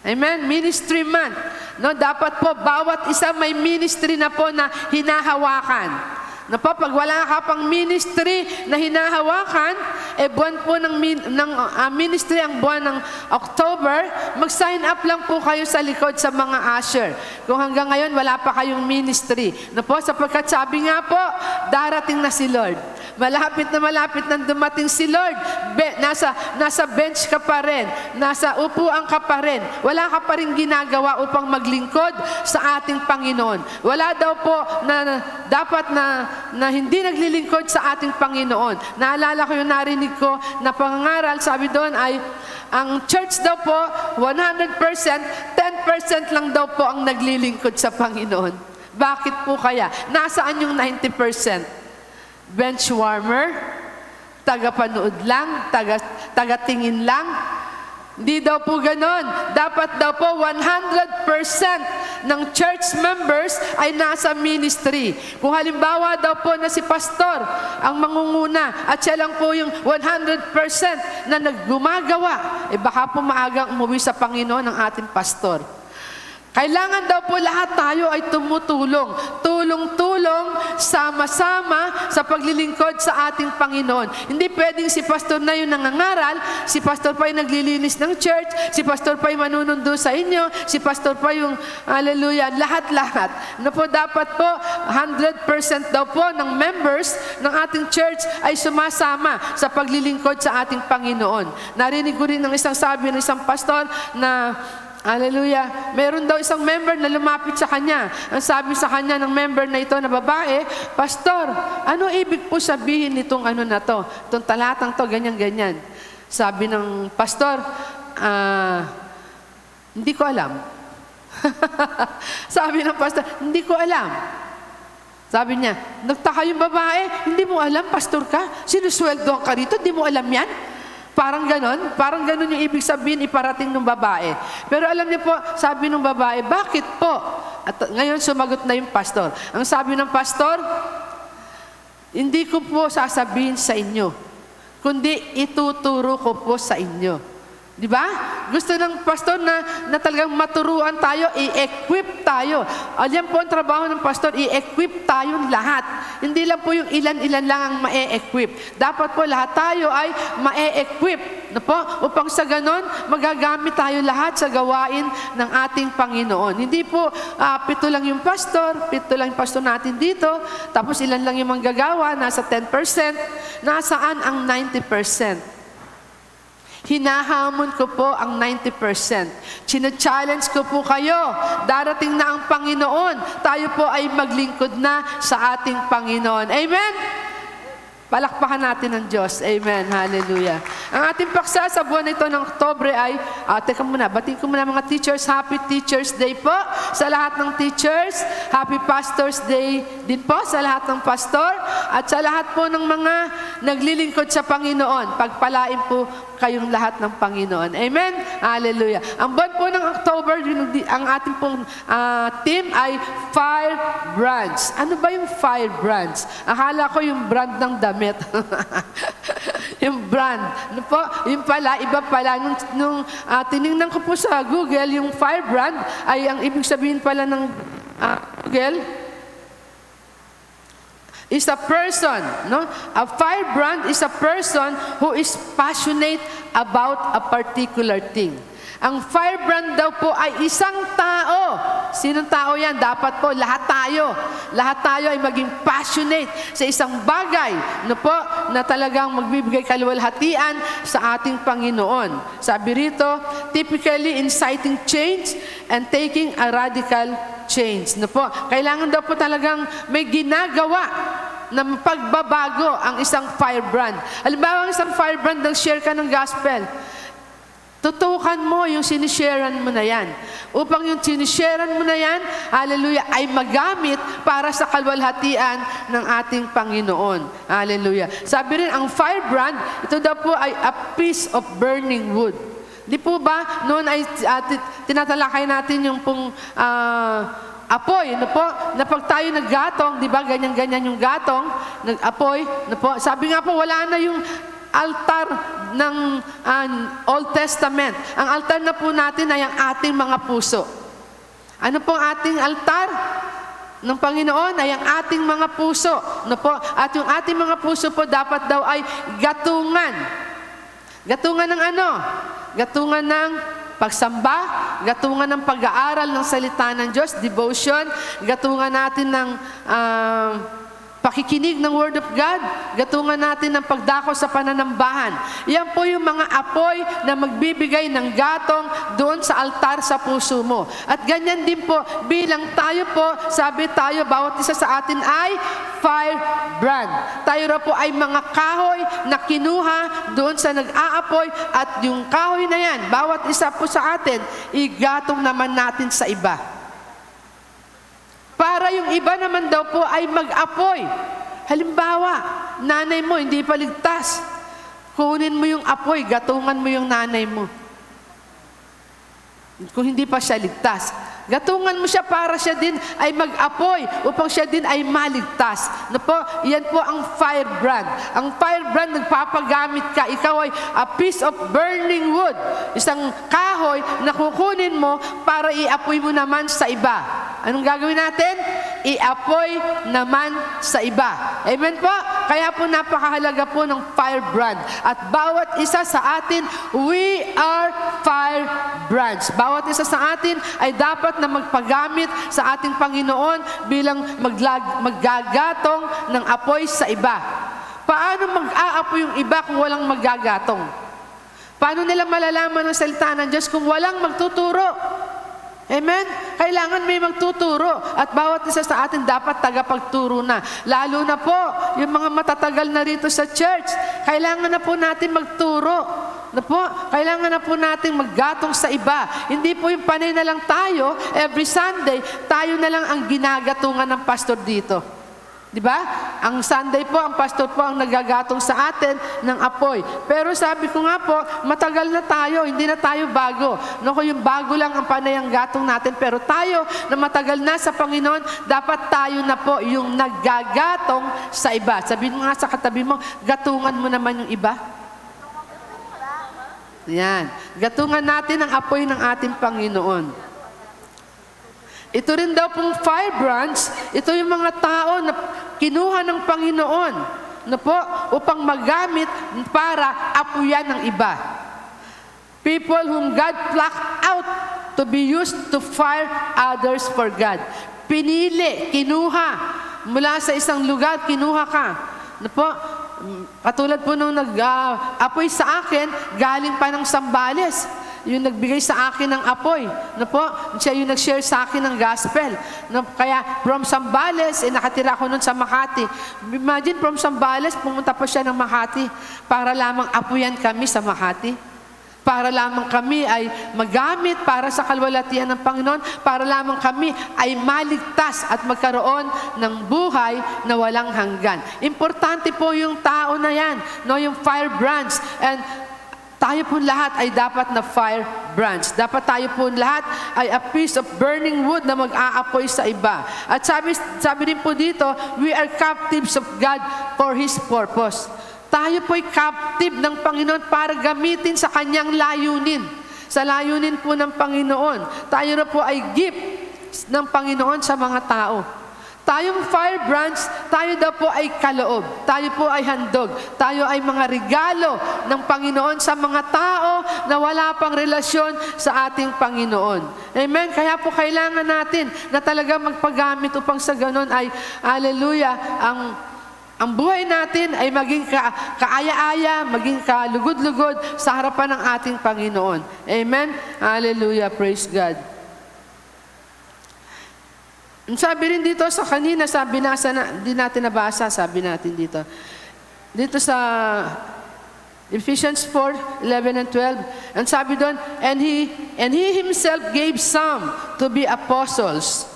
Amen. Ministry month. No, dapat po bawat isa may ministry na po na hinahawakan. Na po, pag wala ka pang ministry na hinahawakan, buwan po ng ministry ang buwan ng October, mag-sign up lang po kayo sa likod sa mga usher. Kung hanggang ngayon wala pa kayong ministry. Na po, sapagkat sabi nga po, darating na si Lord. Malapit na dumating si Lord. Nasa bench ka pa rin. Nasa upuan ka pa rin. Wala ka pa rin ginagawa upang maglingkod sa ating Panginoon. Wala daw po na dapat na hindi naglilingkod sa ating Panginoon. Naalala ko yung narinig ko na pangangaral, sabi doon ay, ang church daw po, 100%, 10% lang daw po ang naglilingkod sa Panginoon. Bakit po kaya? Nasaan yung 90%? Bench warmer, taga-panood lang, taga-tingin lang. Hindi daw po ganon. Dapat daw po 100% ng church members ay nasa ministry. Kung halimbawa daw po na si pastor ang mangunguna at siya lang po yung 100% na naggumagawa, baka po maagang umuwi sa Panginoon ang ating pastor. Kailangan daw po lahat tayo ay tumutulong. Tulong-tulong, sama-sama sa paglilingkod sa ating Panginoon. Hindi pwedeng si pastor na yung nangangaral, si pastor pa yung naglilinis ng church, si pastor pa yung manunundo sa inyo, si pastor pa yung, hallelujah, lahat-lahat. Na po dapat po, 100% daw po ng members ng ating church ay sumasama sa paglilingkod sa ating Panginoon. Narinig ko rin ng isang sabi ng isang pastor na, hallelujah. Meron daw isang member na lumapit sa kanya. Ang sabi sa kanya ng member na ito na babae, Pastor, ano ibig po sabihin nitong ano na to? Itong talatang to, ganyan-ganyan. Sabi ng pastor, hindi ko alam. Sabi ng pastor, hindi ko alam. Sabi niya, nagtaka yung babae, hindi mo alam, pastor ka? Sinusweldohan ka rito, hindi mo alam yan? Parang ganon yung ibig sabihin iparating ng babae. Pero alam niyo po, sabi ng babae, bakit po? At ngayon sumagot na yung pastor. Ang sabi ng pastor, Hindi ko po sasabihin sa inyo, kundi ituturo ko po sa inyo. Di ba? Gusto ng pastor na talagang maturuan tayo, i-equip tayo. Yan po ang trabaho ng pastor, i-equip tayong lahat. Hindi lang po yung ilan-ilan lang ang ma-e-equip. Dapat po lahat tayo ay ma-e-equip. Upang sa ganon, magagamit tayo lahat sa gawain ng ating Panginoon. Hindi po 7 lang yung pastor, 7 lang yung pastor natin dito, tapos ilan lang yung manggagawa, nasa 10%, nasaan ang 90%? Hinahamon ko po ang 90%. China-challenge ko po kayo. Darating na ang Panginoon. Tayo po ay maglingkod na sa ating Panginoon. Amen? Palakpakan natin ng Diyos. Amen. Hallelujah. Ang ating paksa sa buwan na ito ng Oktubre ay, teka muna, batiin ko muna mga teachers. Happy Teachers Day po sa lahat ng teachers. Happy Pastors Day din po sa lahat ng pastor. At sa lahat po ng mga naglilingkod sa Panginoon. Pagpalain po kayong lahat ng Panginoon. Amen? Hallelujah. Ang buwan po ng October, ang ating pong team ay Firebrands. Ano ba yung Firebrands? Akala ko yung brand ng damit. Yung brand. Ano po? Yung pala, iba pala. Nung tinignan ko po sa Google, yung Firebrand ay ang ibig sabihin pala ng Google is a person, no? A firebrand is a person who is passionate about a particular thing. Ang firebrand daw po ay isang tao. Sinong tao yan? Dapat po lahat tayo. Lahat tayo ay maging passionate sa isang bagay, no po, na talagang magbibigay kaluwalhatian sa ating Panginoon. Sabi rito, typically inciting change and taking a radical change. No po, kailangan daw po talagang may ginagawa na pagbabago ang isang firebrand. Halimbawa, ang isang firebrand, nag-share ka ng gospel. Tutukan mo yung sinisharean mo na yan. Upang yung sinisharean mo na yan, hallelujah, ay magamit para sa kalwalhatian ng ating Panginoon. Hallelujah. Sabi rin, ang firebrand, ito daw po ay a piece of burning wood. Di po ba, noon ay tinatalakay natin yung pong apoy, no po, na pag tayo naggatong, di ba, ganyan-ganyan yung gatong, nag-apoy, no po, sabi nga po, wala na yung altar ng Old Testament. Ang altar na po natin ay ang ating mga puso. Ano pong ating altar ng Panginoon ay ang ating mga puso. No po? At yung ating mga puso po dapat daw ay gatungan. Gatungan ng ano? Gatungan ng pagsamba, gatungan ng pag-aaral ng salita ng Diyos, devotion, gatungan natin ng pakikinig ng Word of God, gatungan natin ng pagdako sa pananambahan. Yan po yung mga apoy na magbibigay ng gatong doon sa altar sa puso mo. At ganyan din po, bilang tayo po, sabi tayo, bawat isa sa atin ay firebrand. Tayo ra po ay mga kahoy na kinuha doon sa nag-aapoy at yung kahoy na yan, bawat isa po sa atin, igatong naman natin sa iba. Para yung iba naman daw po ay mag-apoy. Halimbawa, nanay mo hindi pa ligtas. Kunin mo yung apoy, gatungan mo yung nanay mo. Kung hindi pa siya ligtas. Gatungan mo siya para siya din ay mag-apoy upang siya din ay maligtas. No po, yan po ang firebrand. Ang firebrand, nagpapagamit ka. Ikaw ay a piece of burning wood. Isang kahoy na kukunin mo para i-apoy mo naman sa iba. Anong gagawin natin? I-apoy naman sa iba. Amen po? Kaya po napakahalaga po ng firebrand. At bawat isa sa atin, we are firebrands. Bawat isa sa atin ay dapat na magpagamit sa ating Panginoon bilang maggagatong ng apoy sa iba. Paano mag-aapoy yung iba kung walang maggagatong? Paano nila malalaman ang salita ng Diyos kung walang magtuturo? Amen? Kailangan may magtuturo at bawat isa sa atin dapat tagapagturo na. Lalo na po, yung mga matatagal na rito sa church, kailangan na po natin magturo. Na po, kailangan na po natin maggatong sa iba. Hindi po yung panay na lang tayo, every Sunday, tayo na lang ang ginagatungan ng pastor dito. Di ba? Ang Sunday po, ang pastor po ang nagagatong sa atin ng apoy. Pero sabi ko nga po, matagal na tayo, hindi na tayo bago. No, kung yung bago lang ang panayang gatong natin, pero tayo na matagal na sa Panginoon, dapat tayo na po yung naggagatong sa iba. Sabihin mo nga sa katabi mo, gatungan mo naman yung iba. Yan. Gatungan natin ang apoy ng ating Panginoon. Ito rin daw pong firebrands, ito yung mga tao na kinuha ng Panginoon na po upang magamit para apuyan ng iba. People whom God plucked out to be used to fire others for God. Pinili, kinuha, mula sa isang lugar, kinuha ka. Na po, katulad po nung nag-apoy sa akin, galing pa ng Sambales. Yung nagbigay sa akin ng apoy. No po, siya yung nag-share sa akin ng gospel. No, kaya from Sambales, nakatira ako nun sa Makati. Imagine from Sambales, pumunta pa siya ng Makati para lamang apuyan kami sa Makati. Para lamang kami ay magamit para sa kalwalatian ng Panginoon, para lamang kami ay maligtas at magkaroon ng buhay na walang hanggan. Importante po yung tao na yan, no, yung firebrands. And tayo po lahat ay dapat na firebrands. Dapat tayo po lahat ay a piece of burning wood na mag-aapoy sa iba. At sabi rin po dito, we are captives of God for His purpose. Tayo po'y captive ng Panginoon para gamitin sa Kanyang layunin. Sa layunin po ng Panginoon. Tayo na po ay gift ng Panginoon sa mga tao. Tayong firebrands, tayo daw po ay kaloob. Tayo po ay handog. Tayo ay mga regalo ng Panginoon sa mga tao na wala pang relasyon sa ating Panginoon. Amen? Kaya po kailangan natin na talaga magpagamit upang sa ganon ay, hallelujah, ang buhay natin ay maging kaaya-aya, maging kalugod-lugod sa harapan ng ating Panginoon. Amen? Hallelujah, praise God. Sabi rin dito sa kanina, di natin nabasa, sabi natin dito. Dito sa Ephesians 4:11 and 12, and sabi doon, and he himself gave some to be apostles.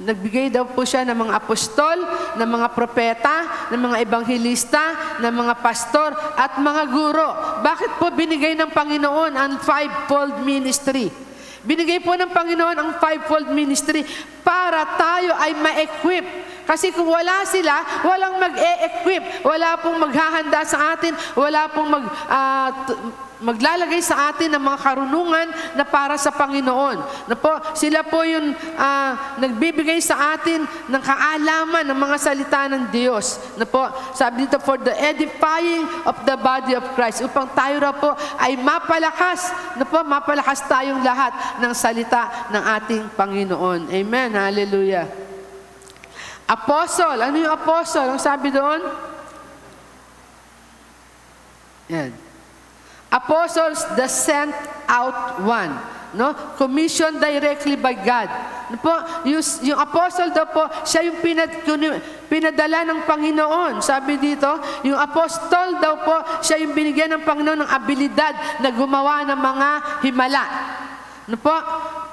Nagbigay daw po siya ng mga apostol, ng mga propeta, ng mga ebanghilista, ng mga pastor, at mga guro. Bakit po binigay ng Panginoon ang fivefold ministry? Binigay po ng Panginoon ang fivefold ministry para tayo ay ma-equip. Kasi kung wala sila, walang mag-e-equip. Wala pong maghahanda sa atin, wala pong maglalagay sa atin ng mga karunungan na para sa Panginoon. Na po, sila po yung nagbibigay sa atin ng kaalaman ng mga salita ng Diyos. Na po, sabi dito, for the edifying of the body of Christ. Upang tayo na po ay mapalakas. Na po, mapalakas tayong lahat ng salita ng ating Panginoon. Amen. Hallelujah. Apostle. Ano yung apostle? Ang sabi doon? Yan. Apostles, the sent out one. No? Commissioned directly by God. No po, yung apostle daw po, siya yung pinadala ng Panginoon. Sabi dito, yung apostol daw po, siya yung binigyan ng Panginoon ng abilidad na gumawa ng mga himala. No po,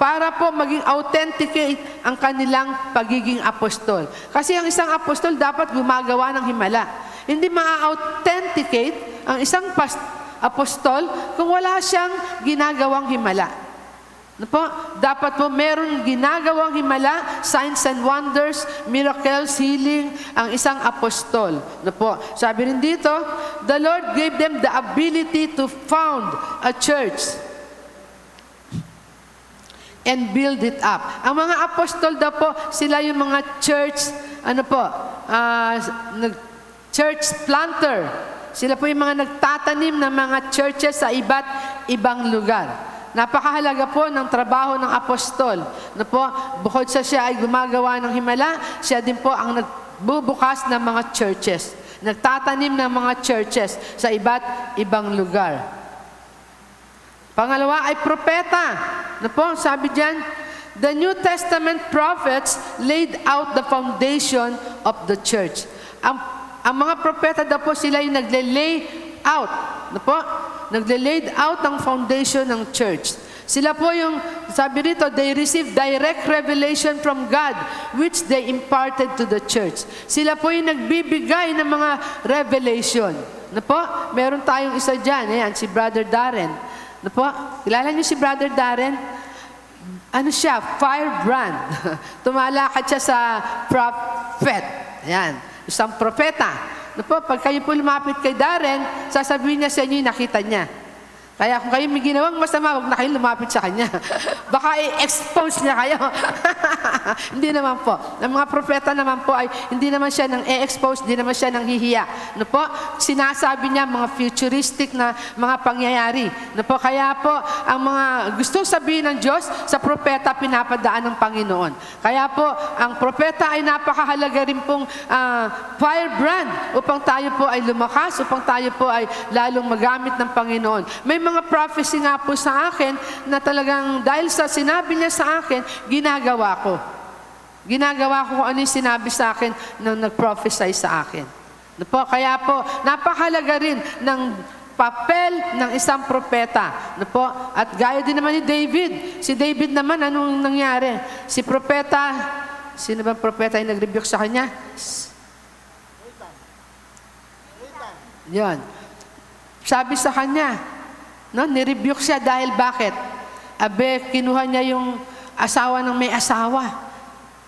para po maging authenticate ang kanilang pagiging apostol. Kasi ang isang apostol dapat gumagawa ng himala. Hindi ma-authenticate ang isang apostol kung wala siyang ginagawang himala. No po? Dapat po meron ginagawang himala, signs and wonders, miracles, healing, ang isang apostol. No po? Sabi rin dito, the Lord gave them the ability to found a church and build it up. Ang mga apostol daw po, sila yung mga church, church planter. Sila po yung mga nagtatanim ng mga churches sa iba't ibang lugar. Napakahalaga po ng trabaho ng apostol. Bukod sa siya ay gumagawa ng himala, siya din po ang nagbubukas ng mga churches. Nagtatanim ng mga churches sa iba't ibang lugar. Pangalawa ay propeta. Sabi diyan, the New Testament prophets laid out the foundation of the church. Ang mga propeta daw po sila yung nagle-lay out. Nagle-laid out ang foundation ng church. Sila po yung, sabi rito, they received direct revelation from God, which they imparted to the church. Sila po yung nagbibigay ng mga revelation. Na po, meron tayong isa dyan, ayan, si Brother Darren. Na po, kilala niyo si Brother Darren? Ano siya? Firebrand. Tumalakad siya sa prophet. Ayan, isang propeta. Na po, pag kayo po lumapit kay Darren, sasabihin niya sa inyo yung nakita niya. Kaya kung kayo may ginawang masama, huwag na kayo lumapit sa kanya. Baka i-expose niya kayo. Hindi naman po. Ang mga propeta naman po ay hindi naman siya nang i-expose, hindi naman siya nang hihiya. No po? Sinasabi niya mga futuristic na mga pangyayari. No po? Kaya po, ang mga gustong sabihin ng Diyos, sa propeta pinapadaan ng Panginoon. Kaya po, ang propeta ay napakahalaga rin pong firebrand upang tayo po ay lumakas, upang tayo po ay lalong magamit ng Panginoon. May mga prophecy nga po sa akin na talagang dahil sa sinabi niya sa akin, ginagawa ko. Ginagawa ko kung ano yung sinabi sa akin nung nag-prophesy sa akin. Kaya po, napakahalaga rin ng papel ng isang propeta. At gaya din naman ni David. Si David naman, anong nangyari? Si propeta, sino ba propeta yung nag-rebuke sa kanya? Yan. Sabi sa kanya, nirebuke siya dahil bakit? Abe, kinuha niya yung asawa ng may asawa.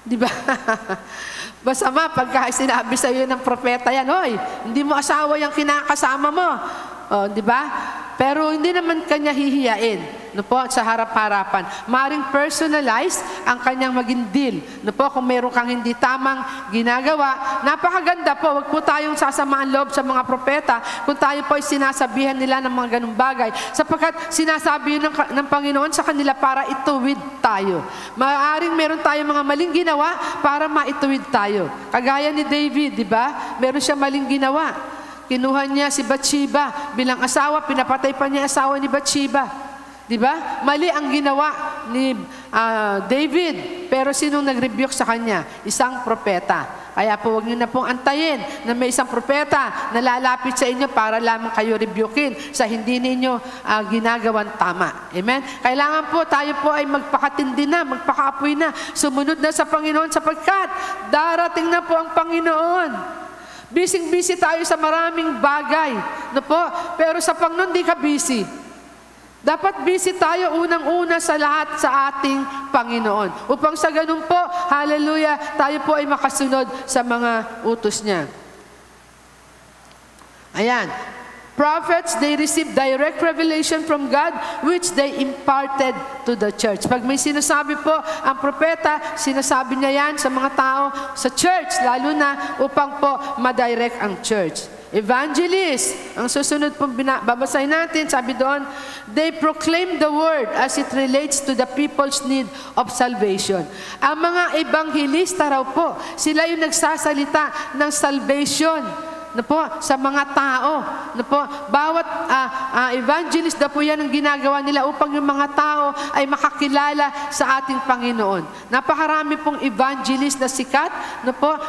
Di ba? Masama pagka sinabi sa iyo ng propeta yan, hoy, hindi mo asawa yung kinakasama mo. Di ba? Pero hindi naman kanya hihiyain. Sa harap-harapan. Maring personalize ang kanyang maging deal. Kung meron kang hindi tamang ginagawa, napakaganda po. Huwag po tayong sasamaan loob sa mga propeta kung tayo po ay sinasabihan nila ng mga ganung bagay. Sapagkat sinasabi yun ng Panginoon sa kanila para ituwid tayo. Maaring meron tayong mga maling ginawa para maituwid tayo. Kagaya ni David, di ba? Meron siya maling ginawa. Kinuha niya si Bathsheba bilang asawa, pinapatay pa niya asawa ni Bathsheba. Di ba? Mali ang ginawa ni David. Pero sinong nag-rebuke sa kanya? Isang propeta. Kaya po huwag niyo na pong antayin na may isang propeta na lalapit sa inyo para lamang kayo rebukein sa hindi ninyo ginagawan tama. Amen? Kailangan po tayo po ay magpakatindi na, magpakaapoy na, sumunod na sa Panginoon sapagkat darating na po ang Panginoon. Busy tayo sa maraming bagay. Pero sa Panginoon, di ka busy. Dapat busy tayo unang-una sa lahat sa ating Panginoon. Upang sa ganun po, hallelujah, tayo po ay makasunod sa mga utos niya. Ayan. Prophets, they received direct revelation from God, which they imparted to the church. Pag may sinasabi po ang propeta, sinasabi niya yan sa mga tao sa church, lalo na upang po madirect ang church. Evangelist, ang susunod pong babasahin natin, sabi doon, they proclaim the word as it relates to the people's need of salvation. Ang mga evangelista raw po, sila yung nagsasalita ng salvation sa mga tao. Bawat evangelist na po yan ang ginagawa nila upang yung mga tao ay makakilala sa ating Panginoon. Napakarami pong evangelist na sikat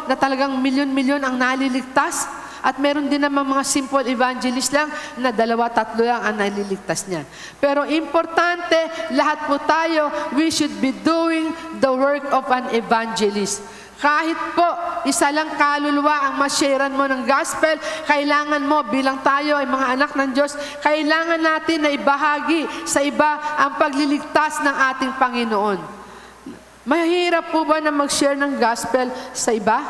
na talagang milyon-milyon ang naliligtas. At meron din naman mga simple evangelist lang na 2-3 lang ang naliligtas niya. Pero importante, lahat po tayo, we should be doing the work of an evangelist. Kahit po, isa lang kaluluwa ang masharean mo ng gospel, kailangan mo bilang tayo ay mga anak ng Diyos, kailangan natin na ibahagi sa iba ang pagliligtas ng ating Panginoon. Mahirap po ba na mag-share ng gospel sa iba?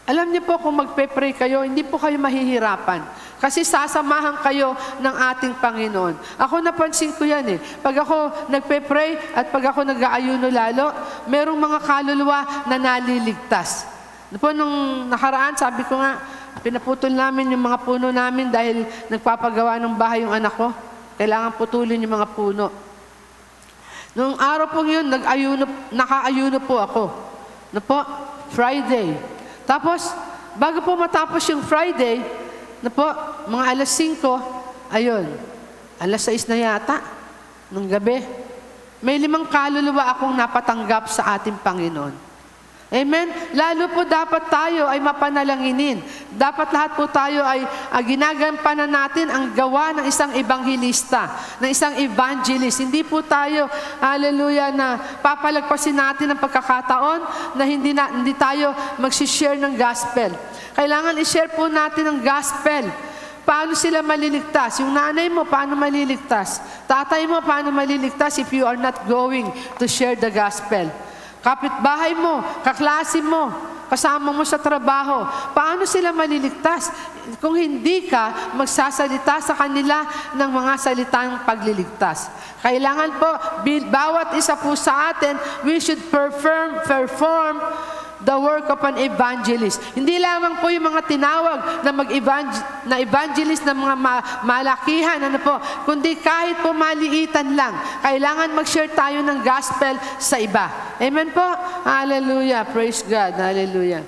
Alam niyo po kung magpe-pray kayo, hindi po kayo mahihirapan. Kasi sasamahan kayo ng ating Panginoon. Ako napansin ko yan eh. Pag ako nagpe-pray at pag ako nag-aayuno lalo, merong mga kaluluwa na naliligtas. Nung nakaraan, sabi ko nga, pinaputol namin yung mga puno namin dahil nagpapagawa ng bahay yung anak ko. Kailangan putulin yung mga puno. Noong araw pong yun, naka-ayuno po ako. Friday. Tapos, bago po matapos yung Friday, mga alas 5, ayun, alas 6 na yata, ng gabi, may 5 kaluluwa akong napatanggap sa ating Panginoon. Amen? Lalo po dapat tayo ay mapanalanginin. Dapat lahat po tayo ay ginagampanan natin ang gawa ng isang ebanghilista, ng isang evangelist. Hindi po tayo, hallelujah, na papalagpasin natin ang pagkakataon na hindi tayo magsishare ng gospel. Kailangan i-share po natin ang gospel. Paano sila maliligtas? Yung nanay mo, paano maliligtas? Tatay mo, paano maliligtas if you are not going to share the gospel? Kapitbahay mo, kaklase mo, kasama mo sa trabaho, paano sila maliligtas kung hindi ka magsasalita sa kanila ng mga salitang pagliligtas? Kailangan po, bawat isa po sa atin, we should perform the work of an evangelist. Hindi lamang po yung mga tinawag na evangelist ng mga malakihan, kundi kahit po maliitan lang, kailangan mag-share tayo ng gospel sa iba. Amen po? Hallelujah. Praise God. Hallelujah.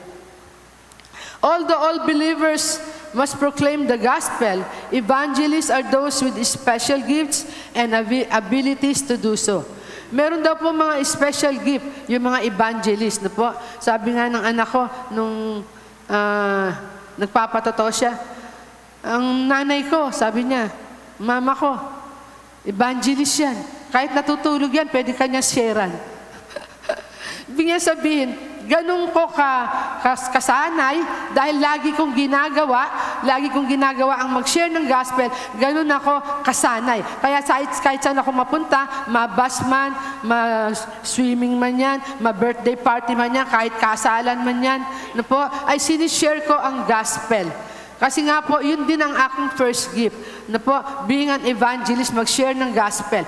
Although all believers must proclaim the gospel, evangelists are those with special gifts and abilities to do so. Meron daw po mga special gift, yung mga evangelist na po. Sabi nga ng anak ko, nung nagpapatotoo siya, ang nanay ko, sabi niya, mama ko, evangelist yan. Kahit natutulog yan, pwede kanya sharean. Ibig niya sabihin, ganun ko kasanay dahil lagi kong ginagawa ang mag-share ng gospel, ganun ako kasanay. Kaya kahit saan ako mapunta, ma-bus man, ma-swimming man yan, ma-birthday party man yan, kahit kasalan man yan, ay sinishare ko ang gospel. Kasi nga po, yun din ang aking first gift. Being an evangelist, mag-share ng gospel.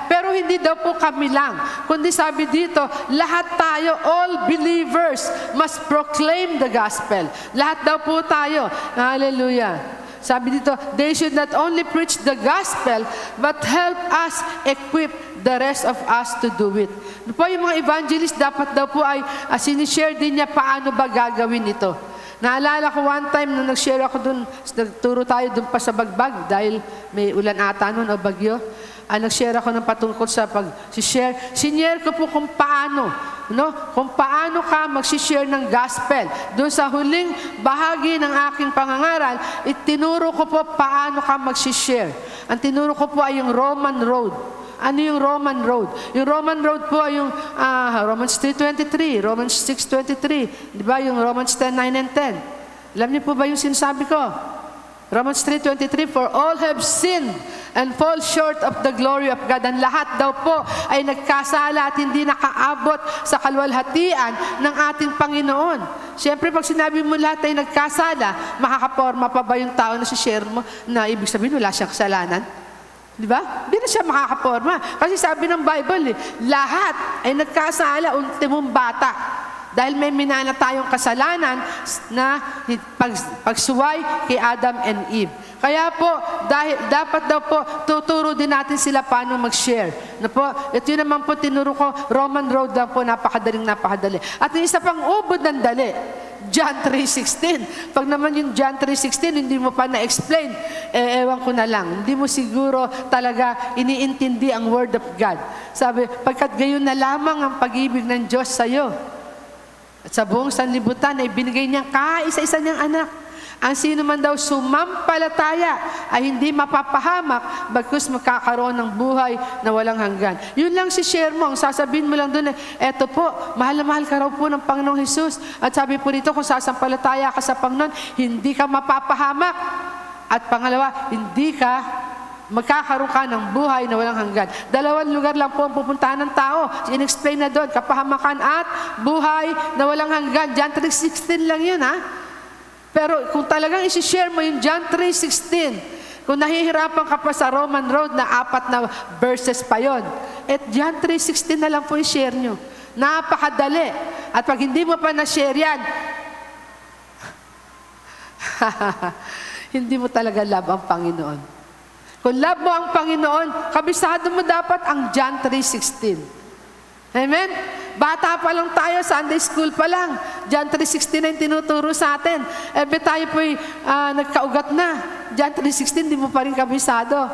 Pero hindi daw po kami lang. Kundi sabi dito, lahat tayo, all believers, must proclaim the gospel. Lahat daw po tayo. Hallelujah. Sabi dito, they should not only preach the gospel, but help us equip the rest of us to do it. Yung mga evangelist, dapat daw po ay sinishare din niya paano ba gagawin ito. Naalala ko one time nung nag-share ako dun, nagturo tayo dun pa sa Bagbag dahil may ulan ata nun o bagyo. Nag-share ako ng patungkol sa pag-share. Sinare ko po kung paano, kung paano ka mag-share ng gospel. Doon sa huling bahagi ng aking pangangaral, itinuro ko po paano ka mag-share. Ang tinuro ko po ay yung Roman Road. Ano yung Roman Road? Yung Roman Road po ay yung Romans 3:23, Romans 6:23, di ba? Yung Romans 10:9 and 10. Alam niyo po ba yung sinasabi ko? Romans 3:23, for all have sinned and fall short of the glory of God. Ang lahat daw po ay nagkasala at hindi nakaabot sa kalwalhatian ng ating Panginoon. Siyempre, pag sinabi mo lahat ay nagkasala, makakaporma pa ba yung tao na si-share mo na ibig sabihin wala siyang kasalanan? Di ba? Hindi na siya makakaporma. Kasi sabi ng Bible, lahat ay nagkasala, ultimong bata. Dahil may minana tayong kasalanan na pagsuway kay Adam and Eve. Kaya po, dapat daw po, tuturo din natin sila paano mag-share. Ito yun naman po, tinuro ko, Roman Road lang po, napakadali. At yung isa pang ubod ng dali, John 3:16. Pag naman yung John 3:16, hindi mo pa na-explain, ewan ko na lang. Hindi mo siguro talaga iniintindi ang Word of God. Sabi, pagkat gayon na lamang ang pag-ibig ng Diyos sa'yo. At sa buong sanlibutan ay binigay niya kaisa-isa niyang anak. Ang sino man daw sumampalataya ay hindi mapapahamak bagkus magkakaroon ng buhay na walang hanggan. Yun lang si share mo. Ang sasabihin mo lang doon eto po, mahal na mahal ka raw po ng Panginoong Jesus. At sabi po rito, kung sasampalataya ka sa Panginoon, hindi ka mapapahamak. At pangalawa, hindi ka magkakaroon ka ng buhay na walang hanggan. Dalawang lugar lang po ang pupuntahan ng tao. In-explain na doon, kapahamakan at buhay na walang hanggan. John 3:16 lang yun, ha? Pero kung talagang isi-share mo yung John 3:16, kung nahihirapan ka pa sa Roman Road na 4 na verses pa yon, at John 3:16 na lang po i-share nyo. Napakadali. At pag hindi mo pa na-share yan, hindi mo talaga love ang Panginoon. Kung love mo ang Panginoon, kabisado mo dapat ang John 3:16. Amen? Bata pa lang tayo, Sunday school pa lang. John 3:16 na yung tinuturo sa atin. Tayo po'y nagkaugat na. John 3:16, di mo pa rin kabisado.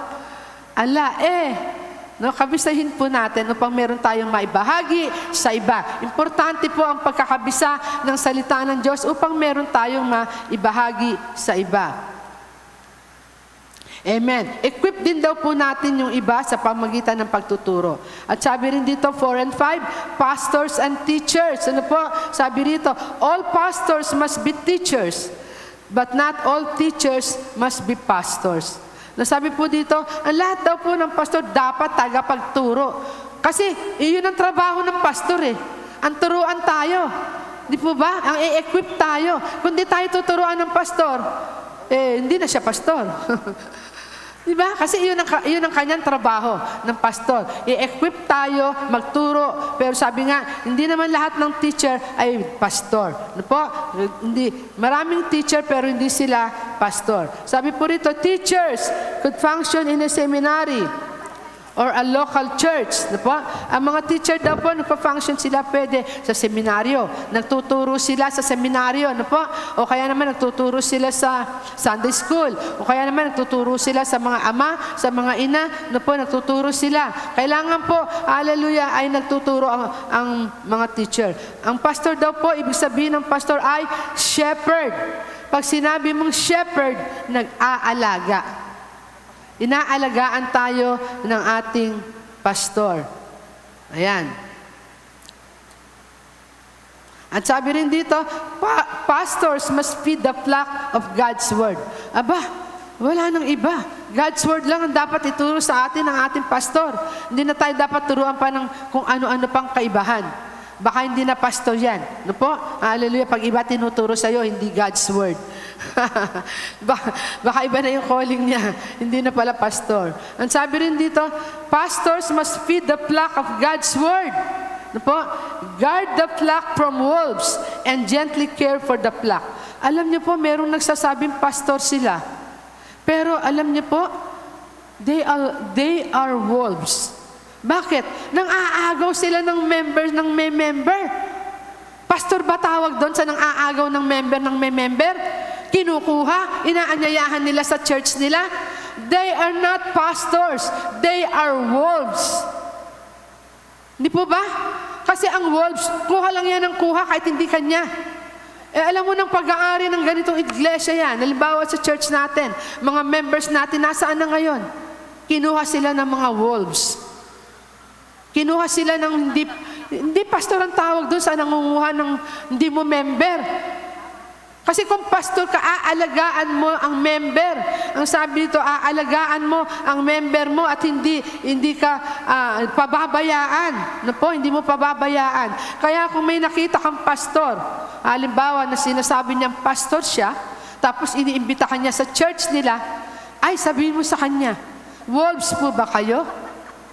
No, kabisahin po natin upang meron tayong maibahagi sa iba. Importante po ang pagkakabisa ng salita ng Diyos upang meron tayong maibahagi sa iba. Amen. Equip din daw po natin yung iba sa pamagitan ng pagtuturo. At sabi rin dito, 4 and 5, pastors and teachers. Ano po? Sabi rito, all pastors must be teachers, but not all teachers must be pastors. Nasabi po dito, ang lahat daw po ng pastor dapat tagapagturo. Kasi iyon ang trabaho ng pastor eh. Ang turuan tayo. Di po ba? Ang i-equip tayo. Kung di tayo tuturuan ng pastor, hindi na siya pastor. Di ba? Kasi iyon ang kanyang trabaho ng pastor. I-equip tayo, magturo. Pero sabi nga, hindi naman lahat ng teacher ay pastor. Ano po? Hindi. Maraming teacher pero hindi sila pastor. Sabi po rito, teachers could function in a seminary or a local church. Ano po? Ang mga teacher daw po, nagpa-function sila pwede sa seminaryo. Nagtuturo sila sa seminaryo. Ano po? O kaya naman nagtuturo sila sa Sunday school. O kaya naman nagtuturo sila sa mga ama, sa mga ina. Ano po? Nagtuturo sila. Kailangan po, hallelujah, ay nagtuturo ang mga teacher. Ang pastor daw po, ibig sabihin ng pastor ay shepherd. Pag sinabi mong shepherd, nag-aalaga. Inaalagaan tayo ng ating pastor. Ayan. At sabi rin dito, pastors must feed the flock of God's word. Aba, wala nang iba. God's word lang ang dapat ituro sa atin ng ating pastor. Hindi na tayo dapat turuan pa ng kung ano-ano pang kaibahan. Baka hindi na pastor yan. Ano po? Hallelujah. Pag iba tinuturo sa'yo, hindi God's word. Baka iba na yung calling niya. Hindi na pala pastor. Ang sabi rin dito, pastors must feed the flock of God's word. Ano po? Guard the flock from wolves and gently care for the flock. Alam niyo po, merong nagsasabing pastor sila. Pero alam niyo po, they are wolves. Bakit? Nang aagaw sila ng members ng may member. Pastor ba tawag doon sa nang aagaw ng may member? Kinukuha, inaanyayahan nila sa church nila. They are not pastors. They are wolves. Hindi po ba? Kasi ang wolves, kuha lang yan ng kuha kahit hindi kanya. Alam mo ng pag-aari ng ganitong iglesia yan. Halimbawa sa church natin, mga members natin, nasaan na ngayon? Kinuha sila ng mga wolves. Kinuha sila ng hindi pastor ang tawag doon sa nangunguha ng hindi mo member. Kasi kung pastor ka, aalagaan mo ang member. Ang sabi dito, aalagaan mo ang member mo at hindi ka pababayaan. No po, hindi mo pababayaan. Kaya kung may nakita kang pastor, halimbawa na sinasabi niyang pastor siya, tapos iniimbita ka niya sa church nila, ay sabihin mo sa kanya, wolves po ba kayo?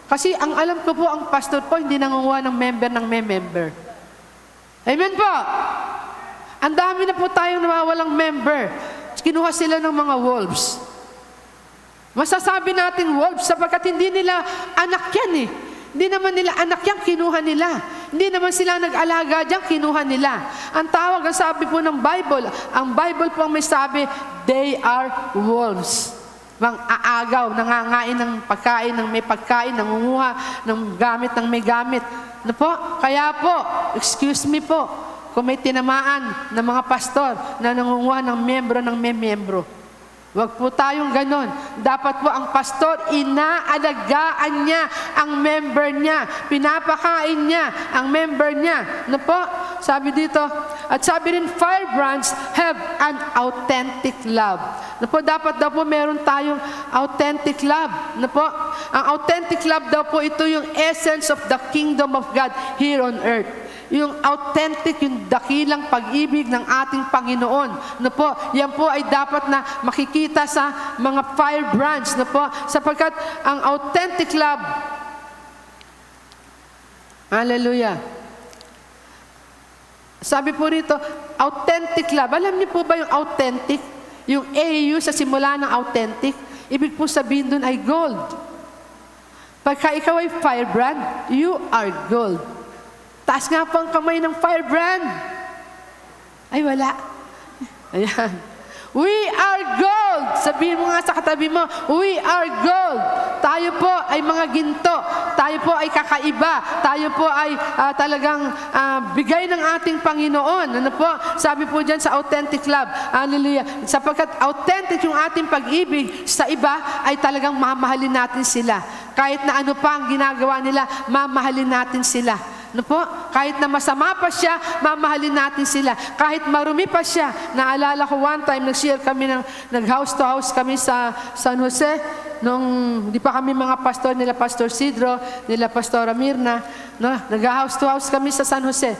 Kasi ang alam ko po, ang pastor po, hindi nangunguha ng member ng may member. Amen po! Ang dami na po tayong nawawalang member. Kinuha sila ng mga wolves. Masasabi natin wolves sapagkat hindi nila anak yan eh. Hindi naman nila anak yan, kinuha nila. Hindi naman sila nag-alaga dyan, kinuha nila. Ang tawag, ang sabi po ng Bible, ang Bible po ang may sabi, they are wolves. Mang-aagaw, nangangain ng pagkain ng may pagkain, nangunguha ng gamit ng may gamit. Ano po? Kaya po, excuse me po, kung may tinamaan ng mga pastor na nangunguha ng membro ng may membro. Huwag po tayong ganon. Dapat po ang pastor, inaalagaan niya ang member niya. Pinapakain niya ang member niya. Ano po? Sabi dito, at sabi rin, firebrands have an authentic love. Ano po? Dapat daw po meron tayong authentic love. Ano po? Ang authentic love daw po, ito yung essence of the kingdom of God here on earth. Yung authentic, yung dakilang pag-ibig ng ating Panginoon. No po, yan po ay dapat na makikita sa mga firebrands. No po, sapagkat ang authentic love, hallelujah. Sabi po rito, authentic love. Alam niyo po ba yung authentic? Yung AU sa simula ng authentic, ibig po sabihin dun ay gold. Pagka ikaw ay firebrand, you are gold. Taas nga po ang kamay ng firebrand. Ay, wala. Ayan. We are gold. Sabihin mo nga sa katabi mo, we are gold. Tayo po ay mga ginto tayo po ay kakaiba. Tayo po ay talagang bigay ng ating Panginoon. Ano po? Sabi po dyan sa Authentic Love. Hallelujah. Sapagkat authentic yung ating pag-ibig sa iba, ay talagang mamahalin natin sila. Kahit na ano pa ang ginagawa nila, mamahalin natin sila. No po? Kahit na masama pa siya, mamahalin natin sila. Kahit marumi pa siya. Naalala ko one time, nag-share kami, nag-house to house kami sa San Jose. Nung di pa kami mga pastor, nila Pastor Sidro, nila Pastora Mirna. No? Nag-house to house kami sa San Jose.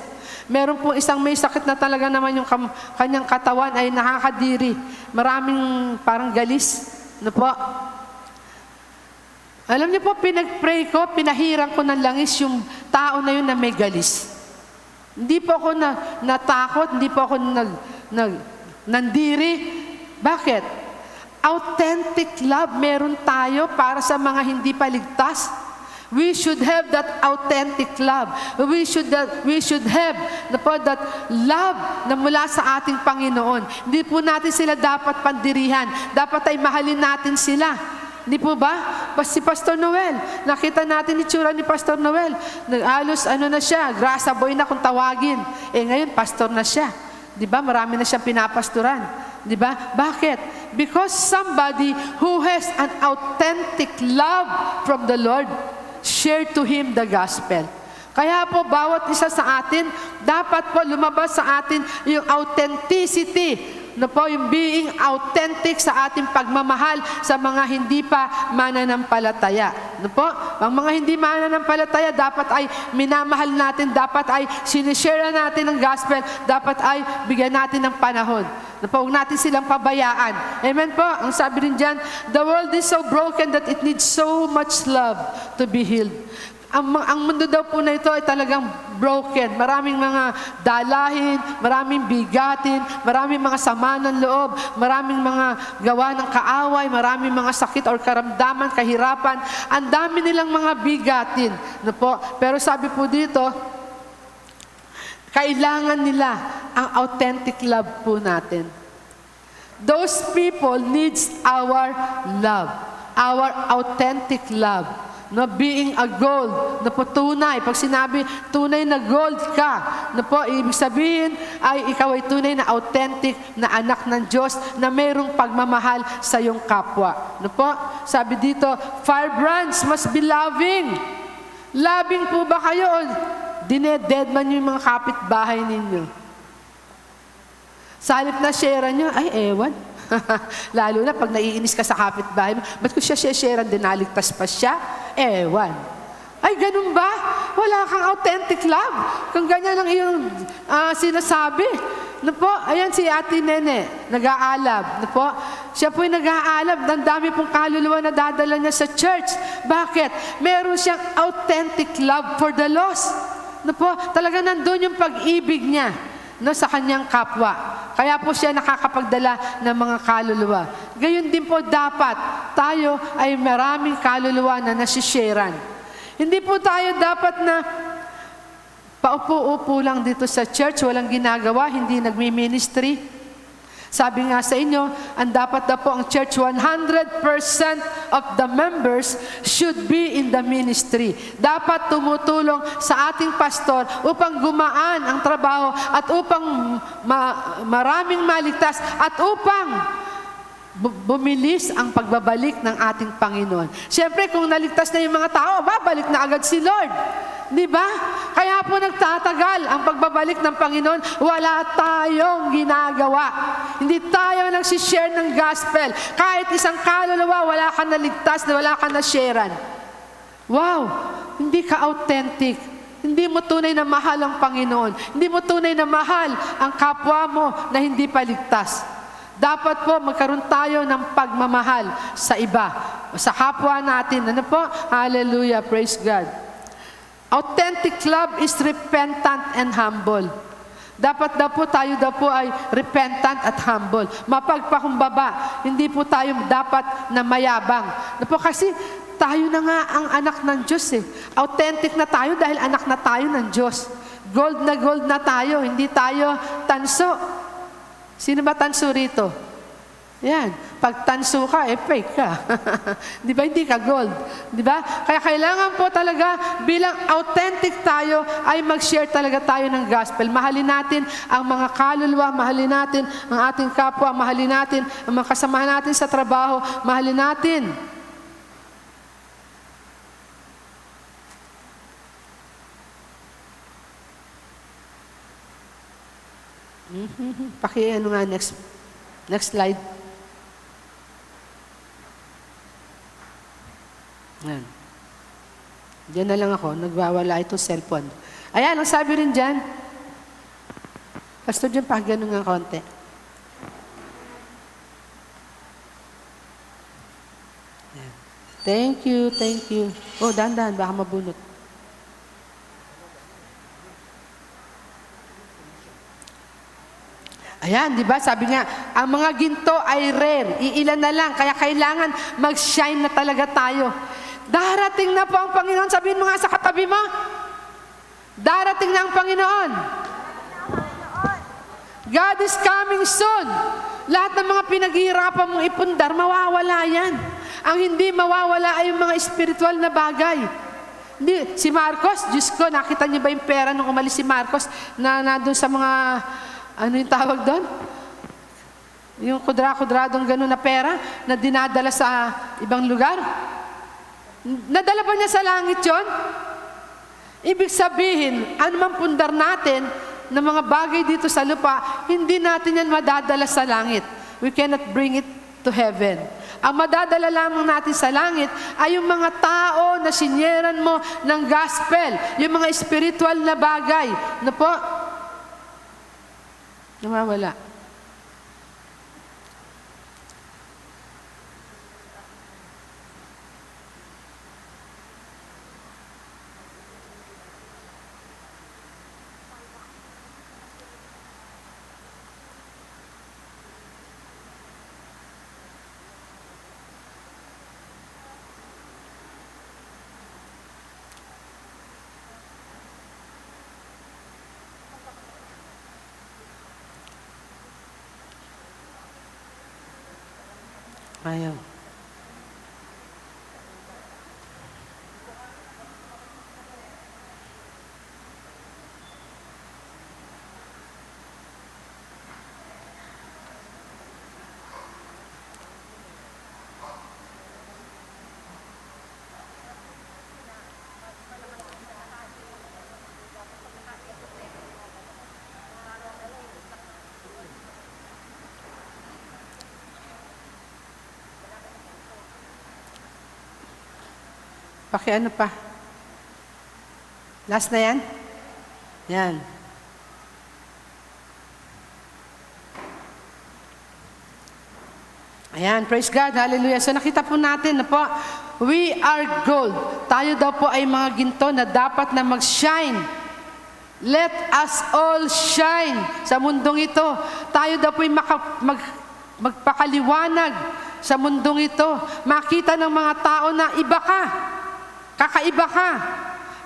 Meron pong isang may sakit na talaga naman yung kanyang katawan ay nakakadiri. Maraming parang galis. No po? Alam niyo po, pinag-pray ko, pinahiran ko ng langis yung tao na yun na may galis. Hindi po ako natakot, hindi po ako nandiri. Bakit? Authentic love meron tayo para sa mga hindi pa ligtas. We should have that authentic love. We should have that love na mula sa ating Panginoon. Hindi po natin sila dapat pandirihan. Dapat ay mahalin natin sila. Di po ba? Si Pastor Noel, nakita natin itsura ni Pastor Noel. Nag-alos, na siya, grasa boy na kung tawagin. Ngayon, pastor na siya. Di ba? Marami na siyang pinapastoran. Di ba? Bakit? Because somebody who has an authentic love from the Lord, share to him the gospel. Kaya po, bawat isa sa atin, dapat po lumabas sa atin yung authenticity. No po, yung being authentic sa ating pagmamahal sa mga hindi pa mananampalataya. No po, ang mga hindi mananampalataya, dapat ay minamahal natin, dapat ay sinishare natin ang gospel, dapat ay bigyan natin ng panahon. No po, huwag natin silang pabayaan. Amen po, ang sabi rin dyan, the world is so broken that it needs so much love to be healed. Ang mundo daw po na ito ay talagang broken. Maraming mga dalahin, maraming bigatin, maraming mga sama ng loob, maraming mga gawa ng kaaway, maraming mga sakit or karamdaman, kahirapan. Ang dami nilang mga bigatin. No po? Pero sabi po dito, kailangan nila ang authentic love po natin. Those people needs our love, our authentic love. No, being a gold, na po tunay. Pag sinabi, tunay na gold ka, na po, ibig sabihin ay ikaw ay tunay na authentic na anak ng Diyos na mayroong pagmamahal sa iyong kapwa. No po, sabi dito, firebrands must be loving. Loving po ba kayo o dinededman nyo yung mga kapitbahay ninyo? Sa halip na share nyo, ay ewan. Lalo na pag naiinis ka sa kapitbahay mo, ba't ko siya share-sharean, dinaligtas pa siya? Ewan. Ay, ganun ba? Wala kang authentic love. Kung ganyan ang iyong sinasabi. No po, ayan si Ate Nene, nag-aalab. No po, siya po'y nag-aalab. Ang dami pong kaluluwa na dadala niya sa church. Bakit? Meron siyang authentic love for the lost. No po, talaga nandun yung pag-ibig niya, no, sa kanyang kapwa. Kaya po siya nakakapagdala ng mga kaluluwa. Gayon din po dapat tayo ay maraming kaluluwa na nasisharean. Hindi po tayo dapat na paupo-upo lang dito sa church, walang ginagawa, hindi nagmi-ministry. Sabi nga sa inyo, ang dapat na po ang church, 100% of the members should be in the ministry. Dapat tumutulong sa ating pastor upang gumaan ang trabaho at upang maraming maligtas at upang bumilis ang pagbabalik ng ating Panginoon. Siyempre, kung naligtas na yung mga tao, babalik na agad si Lord. Di ba? Kaya po nagtatagal ang pagbabalik ng Panginoon. Wala tayong ginagawa. Hindi tayo nagsishare ng gospel. Kahit isang kaluluwa, wala ka naligtas, wala ka na-sharean. Wow! Hindi ka authentic. Hindi mo tunay na mahal ang Panginoon. Hindi mo tunay na mahal ang kapwa mo na hindi paligtas. Dapat po magkaroon tayo ng pagmamahal sa iba, sa kapwa natin. Ano po? Hallelujah, praise God. Authentic love is repentant and humble. Dapat daw po tayo ay repentant at humble. Mapagpakumbaba. Hindi po tayo dapat na mayabang. Ano po? Kasi tayo na nga ang anak ng Diyos eh. Authentic na tayo dahil anak na tayo ng Diyos. Gold na tayo, hindi tayo tanso. Sino ba tanso rito? Yan. Pag tanso ka, fake ka. Di ba? Hindi ka gold. Di ba? Kaya kailangan po talaga, bilang authentic tayo, ay mag-share talaga tayo ng gospel. Mahalin natin ang mga kaluluwa, mahalin natin ang ating kapwa, mahalin natin ang mga kasamahan natin sa trabaho, mahalin natin. Ano nga, next slide. Yan. Diyan na lang ako, nagwawala itong cellphone. Ayan, ang sabi rin dyan. Pastor John, pakigano nga konti. Yan. Thank you, thank you. Oh, dahan-dahan, baka mabunot. Ayan, di ba? Sabi nga, ang mga ginto ay rare. Iilan na lang. Kaya kailangan mag-shine na talaga tayo. Darating na po ang Panginoon. Sabihin mo nga sa katabi mo. Darating na ang Panginoon. God is coming soon. Lahat ng mga pinaghihirapan mong ipundar, mawawala yan. Ang hindi mawawala ay yung mga spiritual na bagay. Hindi, si Marcos, Diyos ko, nakita niyo ba yung pera nung umalis si Marcos na nandun sa mga... Ano yung tawag doon? Yung kudra-kudradong gano'n na pera na dinadala sa ibang lugar? Nadala ba niya sa langit yon? Ibig sabihin, anumang pundar natin ng mga bagay dito sa lupa, hindi natin yan madadala sa langit. We cannot bring it to heaven. Ang madadala lamang natin sa langit ay yung mga tao na sinyeran mo ng gospel, yung mga spiritual na bagay. Ano po? Nawawala. Ayaw. Ano pa? Last na yan? Yan. Ayan, praise God, hallelujah. So nakita po natin na po, we are gold. Tayo daw po ay mga ginto na dapat na mag-shine. Let us all shine sa mundong ito. Tayo daw po ay magpakaliwanag sa mundong ito. Makita ng mga tao na iba ka. Kakaiba ka.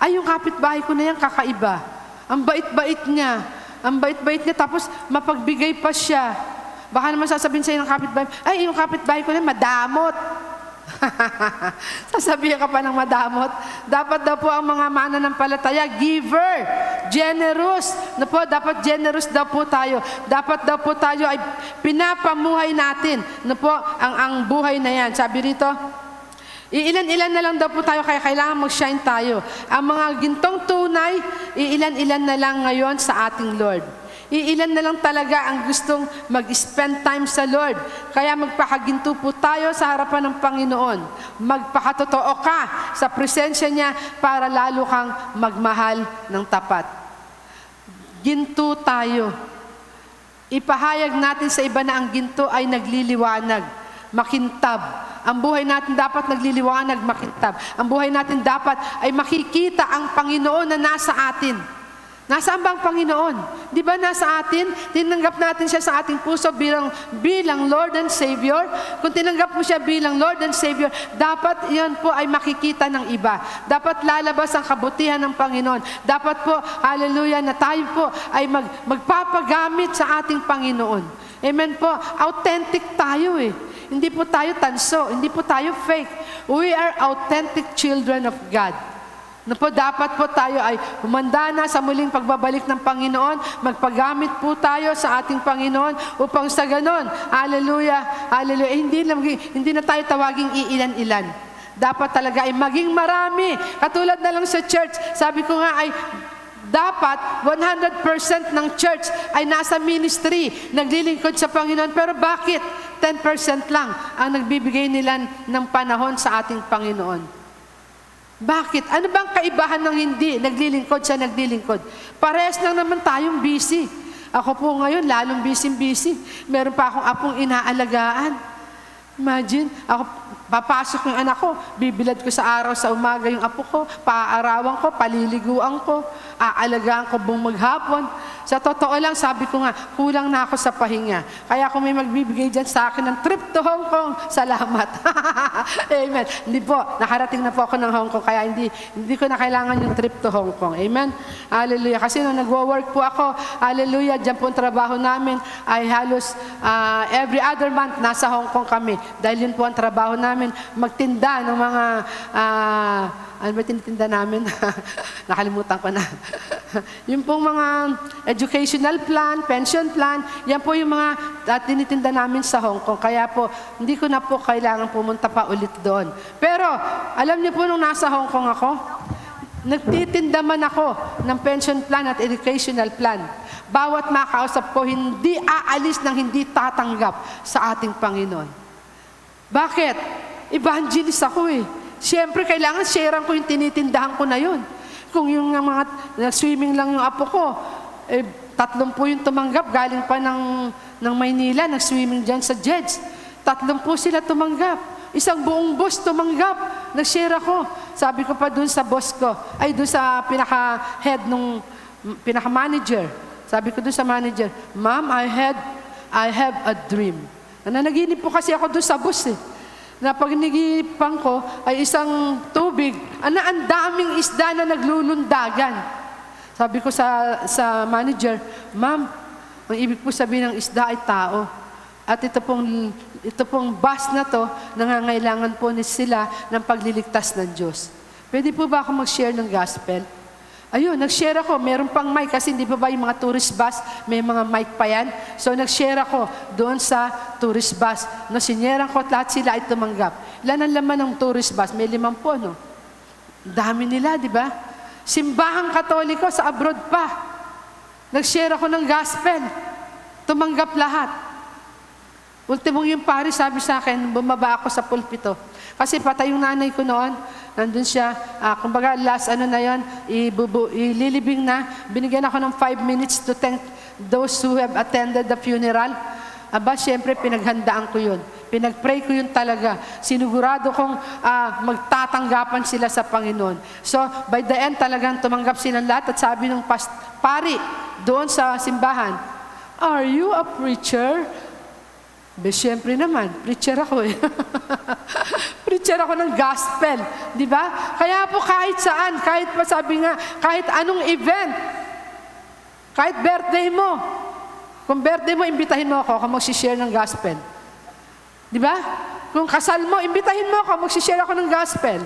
Ay, yung kapitbahay ko na yan, kakaiba. Ang bait-bait niya. Ang bait-bait niya, tapos mapagbigay pa siya. Baka naman sasabihin sa'yo ng kapitbahay, ay, yung kapitbahay ko na yan, madamot. Sasabihin ka pa ng madamot. Dapat daw po ang mga mananampalataya, giver, generous. Na po, dapat generous daw po tayo. Dapat daw po tayo ay pinapamuhay natin. Na po, ang buhay na yan. Sabi rito, iilan-ilan na lang daw po tayo, kaya kailangan mag-shine tayo. Ang mga gintong tunay, iilan-ilan na lang ngayon sa ating Lord. Iilan na lang talaga ang gustong mag-spend time sa Lord. Kaya magpakaginto po tayo sa harapan ng Panginoon. Magpakatotoo ka sa presensya niya para lalo kang magmahal ng tapat. Ginto tayo. Ipahayag natin sa iba na ang ginto ay nagliliwanag, makintab. Ang buhay natin dapat nagliliwanag, makintab. Ang buhay natin dapat ay makikita ang Panginoon na nasa atin. Nasaan ba ang Panginoon? Di ba nasa atin? Tinanggap natin siya sa ating puso bilang Lord and Savior. Kung tinanggap mo siya bilang Lord and Savior, dapat yan po ay makikita ng iba. Dapat lalabas ang kabutihan ng Panginoon. Dapat po, hallelujah, na tayo po ay magpapagamit sa ating Panginoon. Amen po. Authentic tayo eh. Hindi po tayo tanso, hindi po tayo fake. We are authentic children of God. Na po, dapat po tayo ay humanda na sa muling pagbabalik ng Panginoon. Magpagamit po tayo sa ating Panginoon upang sa ganon, hallelujah, hallelujah, hindi na tayo tawaging iilan-ilan. Dapat talaga ay maging marami. Katulad na lang sa church, sabi ko nga ay dapat 100% ng church ay nasa ministry, naglilingkod sa Panginoon. Pero bakit 10% lang ang nagbibigay nila ng panahon sa ating Panginoon? Bakit? Ano bang kaibahan ng hindi naglilingkod sa naglilingkod? Parehas lang naman tayong busy. Ako po ngayon, lalong busy. Meron pa akong apong inaalagaan. Imagine, ako, papasok yung anak ko, bibilad ko sa araw sa umaga yung apo ko, paaarawan ko, paliliguan ko, aalagaan ko buong maghapon. Sa totoo lang, sabi ko nga, kulang na ako sa pahinga. Kaya kung may magbibigay dyan sa akin ng trip to Hong Kong, salamat. Amen. Hindi po, nakarating na po ako ng Hong Kong, kaya hindi ko na kailangan yung trip to Hong Kong. Amen. Hallelujah. Kasi nung nagwo-work po ako, hallelujah, dyan po ang trabaho namin ay halos every other month nasa Hong Kong kami. Dahil yun po ang trabaho namin, magtinda ng mga, ano ba tinitinda namin? Nakalimutan ko na. Yung pong mga educational plan, pension plan, yan po yung mga tinitinda namin sa Hong Kong. Kaya po, hindi ko na po kailangan pumunta pa ulit doon. Pero, alam niyo po nung nasa Hong Kong ako, nagtitinda man ako ng pension plan at educational plan. Bawat makausap ko, hindi aalis ng hindi tatanggap sa ating Panginoon. Bakit? Evangelist ako eh. Siyempre, kailangan sharean ko yung tinitindahan ko na yun. Kung yung mga nag-swimming lang yung apo ko, 3 po yung tumanggap, galing pa ng Maynila, nag-swimming dyan sa Jeds. 3 po sila tumanggap. Isang buong bus tumanggap. Nag-share ako. Sabi ko pa dun sa boss ko, ay dun sa pinaka-head nung pinaka-manager. Sabi ko dun sa manager, Ma'am, I have a dream. Nanaginip po kasi ako dun sa bus eh. Na pag-naginipan ko ay isang tubig, ang daming isda na naglulundagan. Sabi ko sa manager, Ma'am, ang ibig po sabihin ng isda ay tao. At ito pong bus na to, nangangailangan po sila ng pagliligtas ng Diyos. Pwede po ba ako mag-share ng gospel? Ayun, nag-share ako. Meron pang mic kasi hindi pa ba yung mga tourist bus, may mga mic pa yan. So nag-share ako doon sa tourist bus. No, sinyeran ko at lahat sila ay tumanggap. Ilan ang laman ng tourist bus? May 5 po, no? Dami nila, di ba? Simbahang Katoliko sa abroad pa. Nag-share ako ng gospel. Tumanggap lahat. Ultimong yung pari, sabi sa akin, bumaba ako sa pulpito. Kasi patay yung nanay ko noon. Nandun siya, kumbaga last na yon, ililibing na. Binigyan ako ng 5 minutes to thank those who have attended the funeral. Aba, syempre, pinaghandaan ko yun. Pinag-pray ko yun talaga. Sinigurado kong magtatanggapan sila sa Panginoon. So, by the end, talagang tumanggap silang lahat. At sabi ng pari doon sa simbahan, "Are you a preacher?" Siyempre naman, preacher ako eh. Preacher ako ng gospel, di ba? Kaya po kahit saan, kahit pa sabi nga, kahit anong event, kahit birthday mo, kung birthday mo, imbitahin mo ako magsishare ng gospel. Di ba? Kung kasal mo, imbitahin mo ako, magsishare ako ng gospel.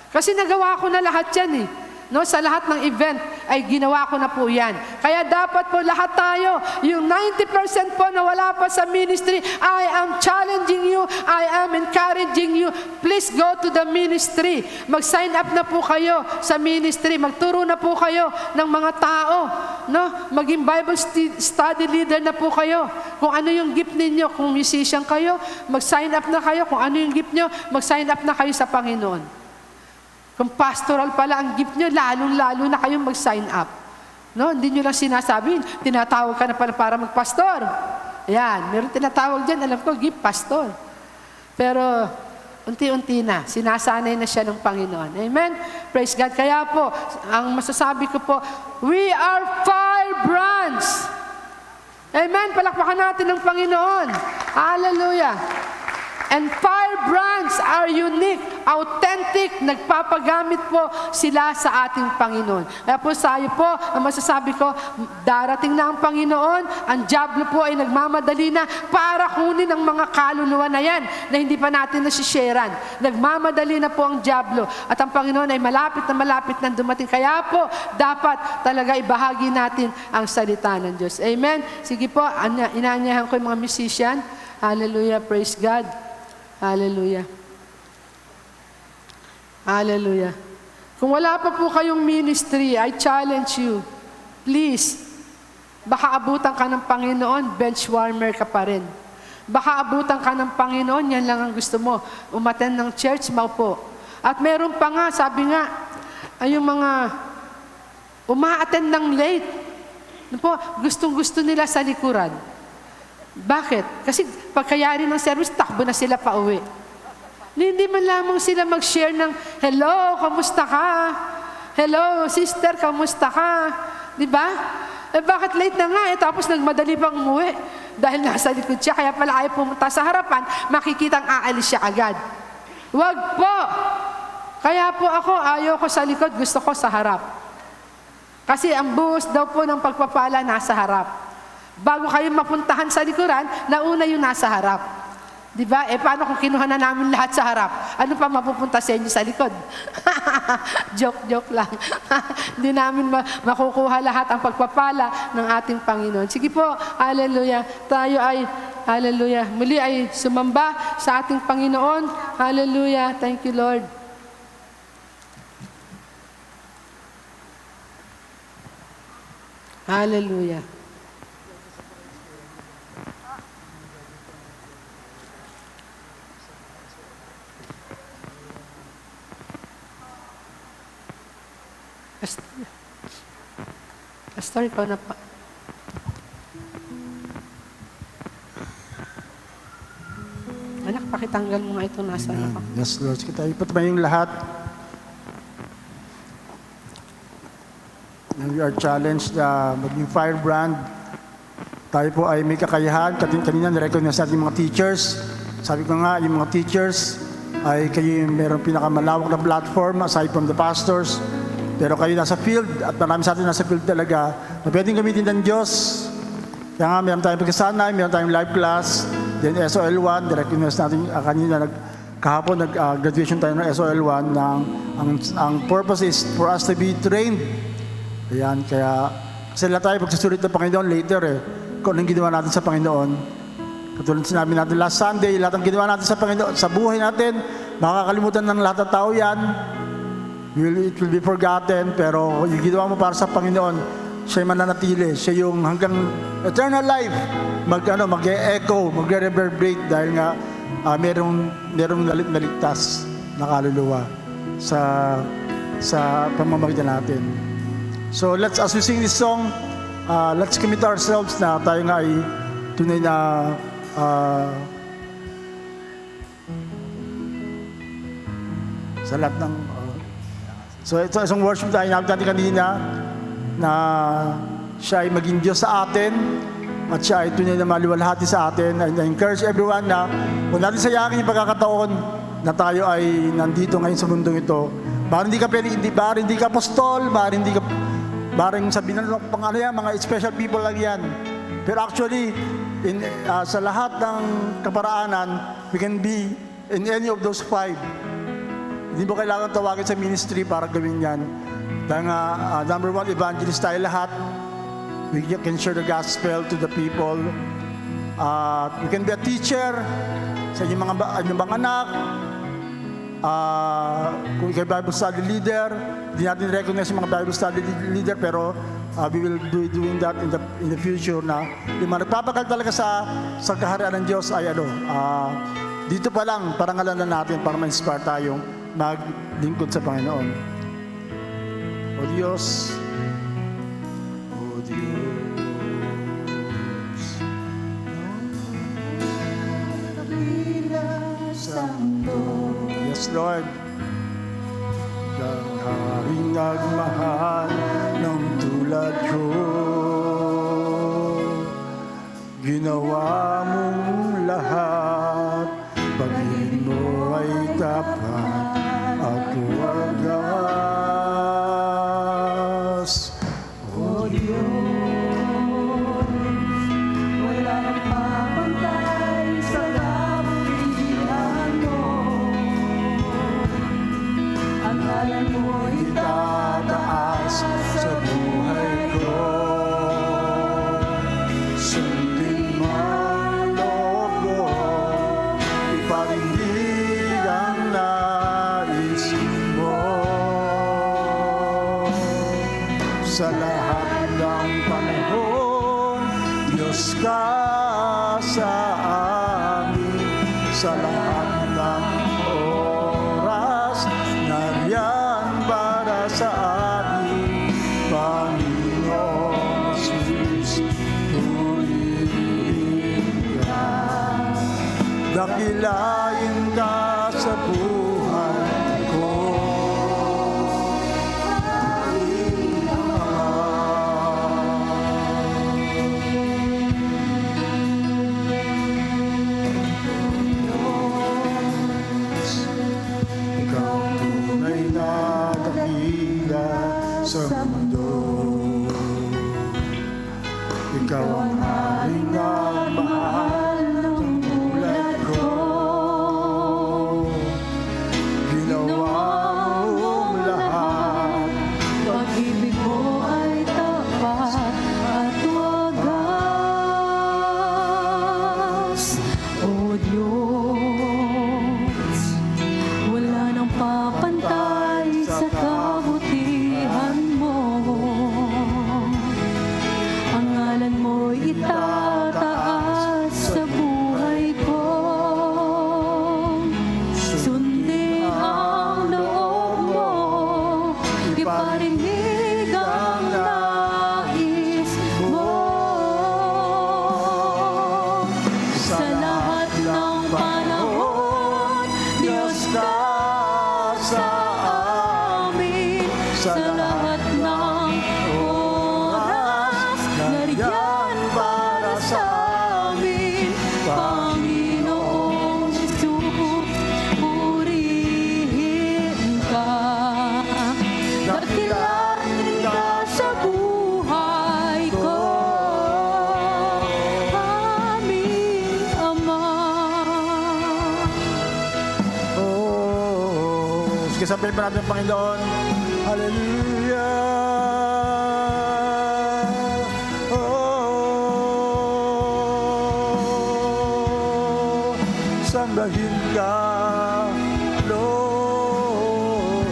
Kasi nagawa ko na lahat yan eh. No, sa lahat ng event ay ginawa ko na po yan. Kaya dapat po lahat tayo, yung 90% po na wala pa sa ministry, I am challenging you, I am encouraging you, please go to the ministry. Mag-sign up na po kayo sa ministry, magturo na po kayo ng mga tao, no? Maging Bible study leader na po kayo. Kung ano yung gift ninyo, kung musician kayo, mag-sign up na kayo. Kung ano yung gift nyo, mag-sign up na kayo sa Panginoon. Kung pastoral pala ang gift nyo, lalong-lalo na kayong mag-sign up. No? Hindi nyo lang sinasabi, tinatawag ka na para magpastor. Ayan, meron tinatawag dyan, alam ko, gift pastor. Pero, unti-unti na, sinasanay na siya ng Panginoon. Amen? Praise God. Kaya po, ang masasabi ko po, we are firebrands. Amen? Palakpakan natin ng Panginoon. Hallelujah. And firebrands are unique, authentic, nagpapagamit po sila sa ating Panginoon. Kaya po sayo po, ang masasabi ko, darating na ang Panginoon, ang dyablo po ay nagmamadali na para kunin ang mga kaluluwa na yan na hindi pa natin nasisharean. Nagmamadali na po ang dyablo at ang Panginoon ay malapit na dumating. Kaya po, dapat talaga ibahagi natin ang salita ng Diyos. Amen? Sige po, inaanyahan ko yung mga musician. Hallelujah, praise God. Hallelujah. Hallelujah. Kung wala pa po kayong ministry, I challenge you, please, baka abutan ka ng Panginoon, bench warmer ka pa rin. Baka abutan ka ng Panginoon, yan lang ang gusto mo. Umattend ng church, maupo. At meron pa nga, sabi nga, ay yung mga uma-attend ng late. Ano po, gustong-gusto nila sa likuran. Bakit? Kasi pagkayari ng service, takbo na sila pa uwi. Hindi man lamang sila mag-share ng, hello, kamusta ka? Hello, sister, kamusta ka? Di ba? Eh bakit late na nga tapos nagmadali pang umuwi? Dahil nasa likod siya, kaya pala ayaw pumunta sa harapan, makikitang aalis siya agad. Wag po! Kaya po ako, ayaw ko sa likod, gusto ko sa harap. Kasi ang buhos daw po ng pagpapala nasa harap. Bago kayo mapuntahan sa likuran, nauna yung nasa harap. Di ba? Paano kung kinuha na namin lahat sa harap? Ano pa mapupunta sa inyo sa likod? Joke lang. Hindi namin makukuha lahat ang pagpapala ng ating Panginoon. Sige po, hallelujah. Tayo ay, hallelujah, muli ay sumamba sa ating Panginoon. Hallelujah. Thank you, Lord. Hallelujah. Pastor, ikaw na pa. Anak, pakitanggal mo nga ito nasa ako. Yes, Lord. Kita ipatmayong lahat. And we are challenged na maging firebrand. Tayo po ay may kakayahan. Kanina na-recognize natin yung mga teachers. Sabi ko nga, yung mga teachers ay kayo yung meron pinakamalawak na platform aside from the pastors. Pero kayo nasa field, at marami sa atin nasa field talaga, na pwedeng gamitin ng Diyos. Kaya nga, meron tayong pagkasanay, meron tayong live class, then SOL1, recognize natin kanina, kahapon nag-graduation tayo ng SOL1, ang purpose is for us to be trained. Ayan, kaya, kasi lahat tayo pagsusulit ng Panginoon later kung anong ginawa natin sa Panginoon. Katulad sinabi natin last Sunday, lahat ng ginawa natin sa Panginoon, sa buhay natin, makakalimutan ng lahat ng tao yan. It will be forgotten, pero yung ginawa mo para sa Panginoon, siya yung mananatili, siya yung hanggang eternal life, mag-echo, mag-reverberate dahil nga merong naligtas na kaluluwa sa pamamagitan natin. So as we sing this song, let's commit ourselves na tayo nga ay tunay na sa lahat ng so ito isang worship tayo natin kanina na siya ay maging Diyos sa atin at siya ay tunay na maliwalhati sa atin. And I encourage everyone na kung natin sayakin yung pagkakataon na tayo ay nandito ngayon sa mundong ito. Baka hindi ka apostol, baka sabihin na mga special people lang yan. Pero actually, sa lahat ng kaparaanan, we can be in any of those 5. Hindi mo kailangan tawagin sa ministry para gawin yan. Dahil nga, number 1, evangelist tayo lahat. We can share the gospel to the people. We can be a teacher sa inyong mga anak. Kung kayo Bible study leader, hindi natin recognize yung mga Bible study leader, pero we will be doing that in the future na yung mga nagpapagal talaga sa kaharian ng Diyos ay dito pa lang, parangalan na natin para ma-inspire tayong maglingkod sa Panginoon. O Diyos, O Diyos, sa mundo. Yes, Lord. Ang haring nagmahal ng tulad ko, ginawa mong lahat, sa lahat ng panahon. Diyos ka sa amin, sa lahat ng oras. Nariyan para sa amin, Panginoon Jesus, purihin ka. Dakilain ka sa buhay ko. Ikaw tunay na dakila sa mundo. Ikaw ang haring na mahal ng tulad ko. Ginawa mong lahat. Pag-ibig mo ay tapat at wagas. O Diyos, wala nang papantay sa kabutihan mo. Ang ngalan mo'y itataas sa buhay ko. Sundin ang loob mo, iparinig ang nais mo. Sa lahat ng panahon, Diyos ka sa amin. Sa lahat ng oras, nariyan para sa amin, Panginoong Jesus, purihin ka. Dakilain ka sa buhay ko, aming Ama. Oh, sige, sabihin pa natin, Panginoon. Hallelujah. Oh, sambahin ka, Lord.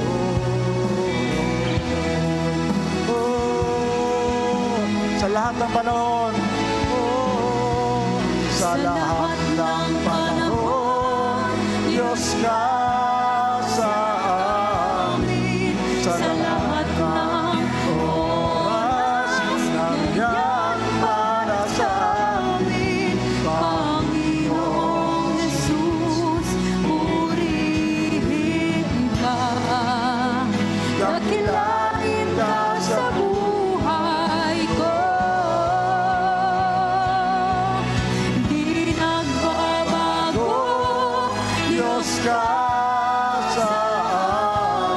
Oh, sa lahat ng panahon. Oh, sa lahat ng panahon, Diyos ka sa amin. Sa lahat ng oras, nandiyan para sa amin, Panginoong Jesus, purihin ka. Dakilain ka sa buhay ko. Di nagbabago, Diyos ka sa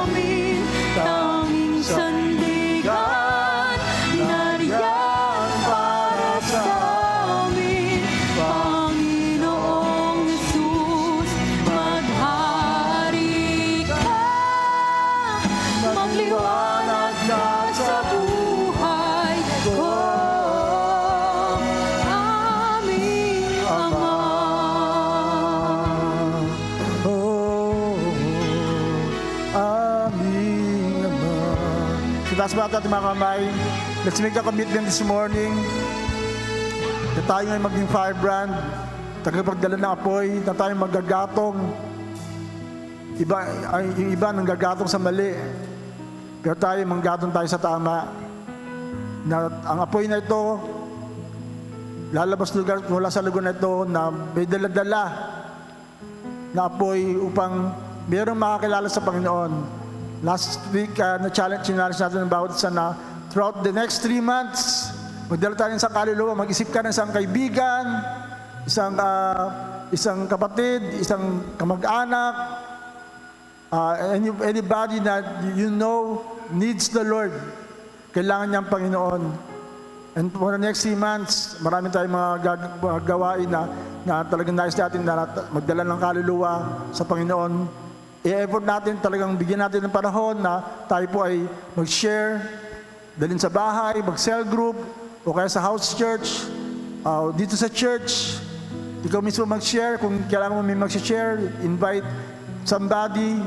amin. Tanging sandigan, nariyan para sa amin. Panginoong Jesus, maghari ka. Magliwanag ka sa buhay ko, aming Ama. Oh, aming Ama. Taas ba natin mga kamay? Let's make a commitment this morning na tayo ngayon maging firebrand, tagapagdala ng apoy, na tayo magagatong. Yung iba nang gagatong sa mali. Pero tayo, manggatong tayo sa tama. Na ang apoy na ito, lalabas mula sa lugar na ito na may dala-dala na apoy upang mayroong makakilala sa Panginoon. Last week, na-challenge natin ng bawat isa na throughout the next 3 months, magdala tayo ng isang kaluluwa, mag-isip ka ng isang kaibigan, isang kapatid, isang kamag-anak, anybody that you know needs the Lord. Kailangan niya ang Panginoon. And for the next 3 months, marami tayong mga gawain na talagang nais natin na magdala ng kaluluwa sa Panginoon. I-effort natin, talagang bigyan natin ng panahon na tayo po ay mag-share, dalhin sa bahay, mag-cell group, o kaya sa house church, dito sa church. Ikaw mismo mag-share, kung kailangan mo may mag-share, invite somebody,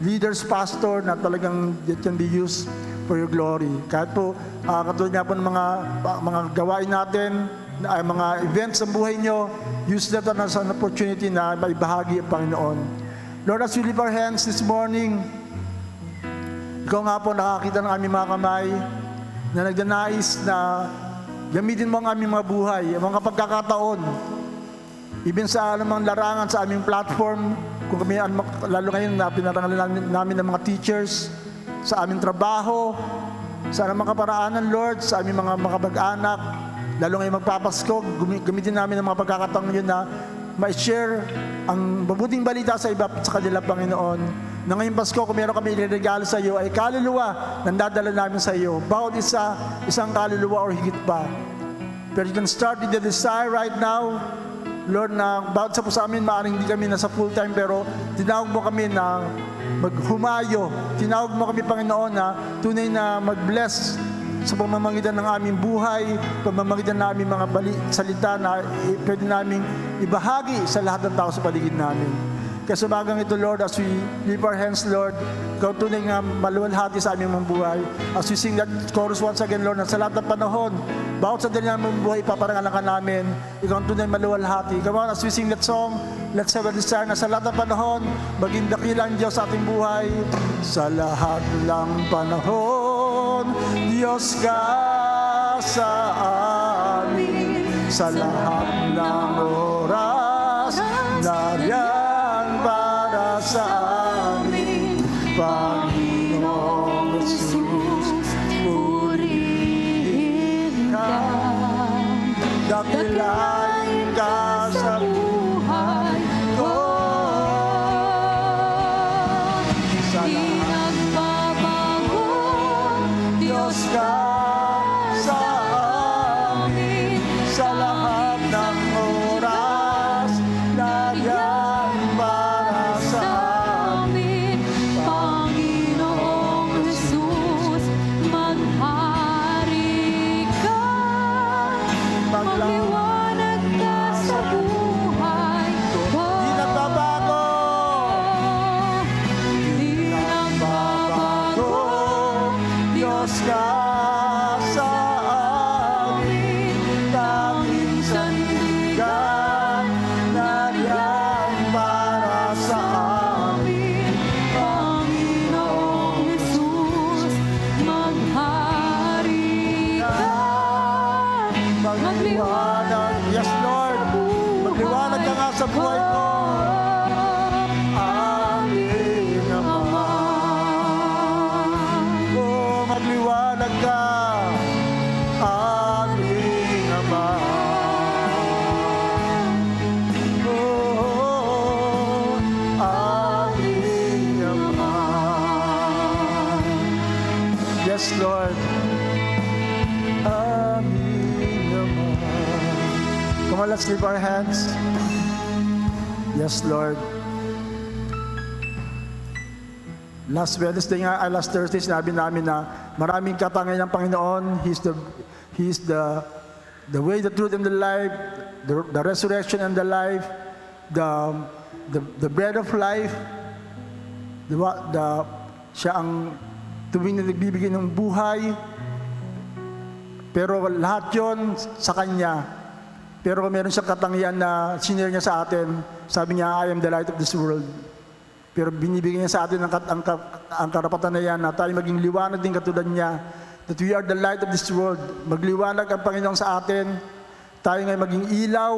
leaders, pastor, na talagang it can be used for your glory. Kahit po, katulad nga po ng mga gawain natin, mga events sa buhay nyo, use that as an opportunity na maibahagi ang Panginoon. Lord, as we lift our hands this morning, ikaw nga po nakakita ng aming mga kamay na nagdanais na gamitin mo ang aming mga buhay, ang mga pagkakataon, even sa anumang larangan sa aming platform, kung kami, lalo ngayon na pinarangalan namin ng mga teachers, sa aming trabaho, sa anumang kaparaanan, Lord, sa aming mga makapag-anak, lalo ngayon magpapasko, gamitin namin ang mga pagkakataon yun na ma-share ang mabuting balita sa iba sa kanila, Panginoon. Na ngayong Pasko, kung meron kami regalo sa iyo, ay kaluluwa na dadala namin sa iyo. Bawat isang kaluluwa or higit pa. Pero you can start with the desire right now, Lord, na bawat sa po sa amin, maaaring hindi kami nasa full time, pero tinawag mo kami na maghumayo. Tinawag mo kami, Panginoon, na tunay na mag-bless sa pamamagitan ng aming buhay, pamamagitan ng aming mga salita na pwede naming ibahagi sa lahat ng tao sa paligid namin. Kaya sa umagang ito, Lord, as we lift our hands, Lord, ikaw tunay nga maluwalhati sa aming mga buhay. As we sing that chorus once again, Lord, na sa lahat ng panahon, bawat sandali ng aming buhay, ipaparangalan ka namin. Ikaw tunay maluwalhati. Come on, as we sing that song, let's have a desire na sa lahat ng panahon, maging dakilang Diyos sa ating buhay. Sa lahat ng panahon, Diyos ka sa amin. Sa lahat ng oras, nariyan para sa amin, Panginoong Jesus, purihin ka, dakilain ka sa buhay ko. Sa lahat Diyos ka sa amin, sa lahat ng oras, nariyan para sa amin, Panginoong Jesus, maghari ka, magliwanag ka sa buhay ko. Di nagbabago, Di nagbabago, Diyos ka sa amin, tanging sandigan, nariyan para sa amin, Panginoong Jesus, maghari ka, magliwanag. Yes, Lord, magliwanag ka nga sa buhay ko. Aming Ama. Oh, magliwanag ka, aming Ama. Oh, aming Ama. Yes, Lord. Aming Ama. Come on, let's lift our hands. Yes, Lord. Last Wednesday nga, last Thursday, sinabi namin na maraming katangian ng Panginoon. He's the way, the truth, and the life, the resurrection and the life, the bread of life, siya ang tuwing na nagbibigay ng buhay. Pero lahat yon sa Kanya. Pero meron siyang katangian na sinare niya sa atin. Sabi niya, I am the light of this world. Pero binibigyan niya sa atin ang karapatan na yan na tayo maging liwanag din katulad niya. That we are the light of this world. Magliwanag ang Panginoon sa atin. Tayo ngayon maging ilaw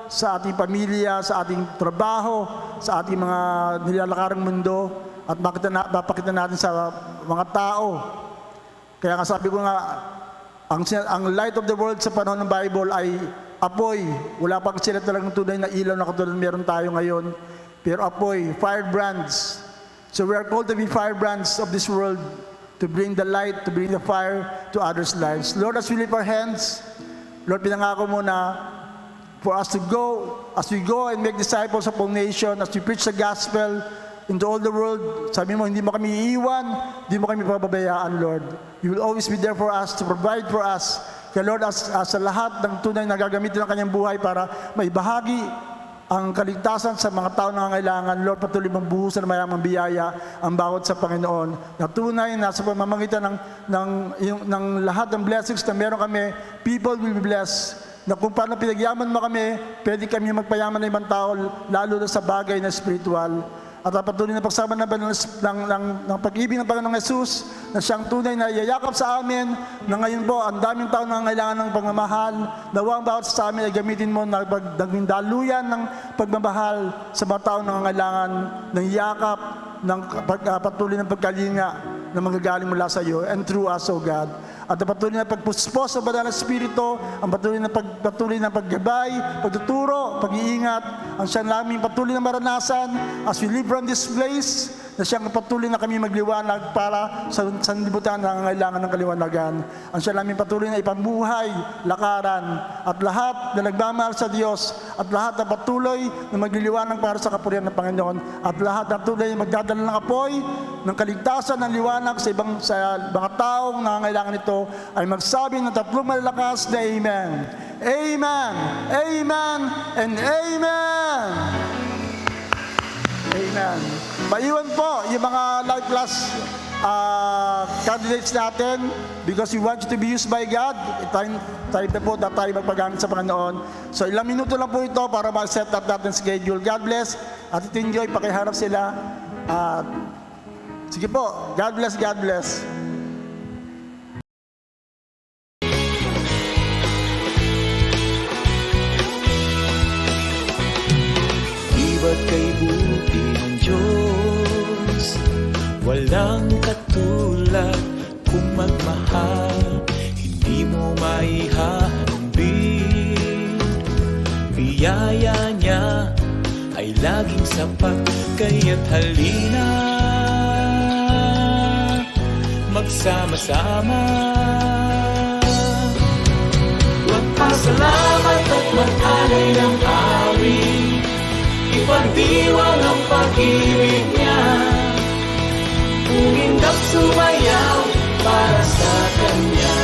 sa ating pamilya, sa ating trabaho, sa ating mga nilalakarang mundo, at mapakita natin sa mga tao. Kaya nga sabi ko nga, ang light of the world sa panahon ng Bible ay apoy. Wala pang sila talagang tunay na ilaw na katulad meron tayo ngayon. Pero apoy, firebrands. So we are called to be firebrands of this world, to bring the light, to bring the fire to others' lives. Lord, as we lift our hands, Lord, pinangako mo na for us to go, as we go and make disciples of all nations, as we preach the gospel into all the world, sabi mo, hindi mo kami iiwan, hindi mo kami pababayaan, Lord. You will always be there for us, to provide for us. Kaya Lord, as sa lahat ng tunay na gagamitin ng kanyang buhay para maibahagi ang kaligtasan sa mga tao na nangangailangan. Lord, patuloy mong buhusan ng mayamang biyaya ang bawat sa Panginoon. Na tunay na sa pamamagitan ng lahat ng blessings na meron kami, people will be blessed. Na kung paano pinagyaman mo kami, pwede kami magpayaman ng ibang tao, lalo na sa bagay na spiritual. At patuloy na pagsama ng pag-ibig ng Panginoong Jesus na siyang tunay na iyayakap sa amin na ngayon po, ang daming tao na kailangan ng pagmamahal. Nawa ang bawat sa amin ay gamitin mo na naging daluyan ng pagmamahal sa mga tao na kailangan ng yakap, ng patuloy ng pagkalinga na manggagaling mula sa iyo and through us, O God. At ang patuloy na pagpuspos sa banal na Espiritu, ang patuloy na paggabay, pagtuturo, pag-iingat, ang siyang laming patuloy na maranasan as we live from this place, na siyang patuloy na kami magliwanag para sa sanlibutan na nangangailangan ng kaliwanagan. Ang siyang laming patuloy na ipambuhay, lakaran, at lahat na nagmamahal sa Diyos, at lahat na patuloy na magliliwanag para sa kapurihan ng Panginoon, at lahat na patuloy na magdadala ng apoy, ng kaligtasan, ng liwanag sa mga taong nangangailangan nito, ay magsabi ng tatlong malalakas na Amen. Amen, Amen, and Amen. Amen. Maiwan po yung mga Life Plus candidates natin because we want you to be used by God. Time na po na tayo magpagamit sa Panginoon. So ilang minuto lang po ito para ma-set up natin schedule. God bless at enjoy, pakiharap sila. Sige po, God bless, God bless. Iba't kay buti ng Diyos, walang katulad kung magmahal, hindi mo maihahalubin. Biyaya niya ay laging sapat, kaya't halina magsama-sama. Magpasalamat at mag-alay ng awit, ipagdiwang ang pag-ibig niya. Umindap sumayaw para sa Kanya,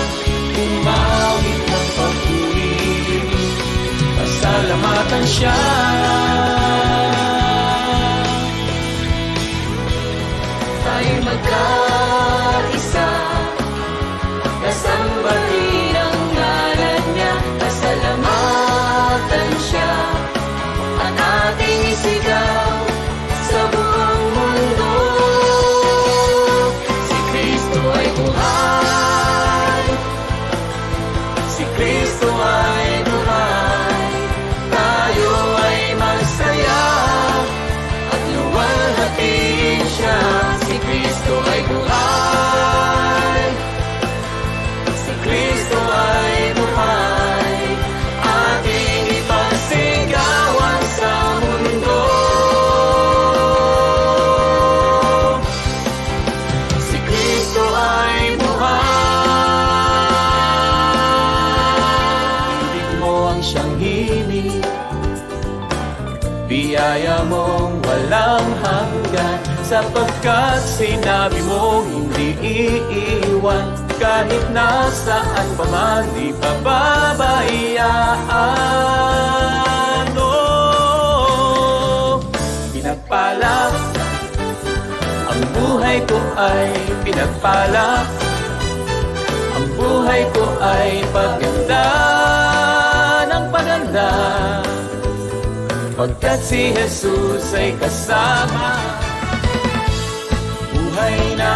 umawit ng pag-ibig, pasalamatan siya. Tayo'y magkaisa, kasambahin ang ngalan niya, pasalamatan siya. At ating isigaw sa buong mundo, si Kristo ay buhay, si Kristo ay buhay. Tayo ay magsaya at luwalhatiin siya. Si Kristo ay buhay, si Kristo ay buhay. Ating ipagsigawan sa mundo, si Kristo ay buhay. Ibig mo ang siyang himig, biyaya mong walang hanggan, sapagkat sinabi mong hindi iiwan, kahit nasaan pa man di pababayaan. Oh, pinagpala ang buhay ko ay pinagpala, ang buhay ko ay paganda ng paganda, pagkat si Jesus ay kasama. Buhay na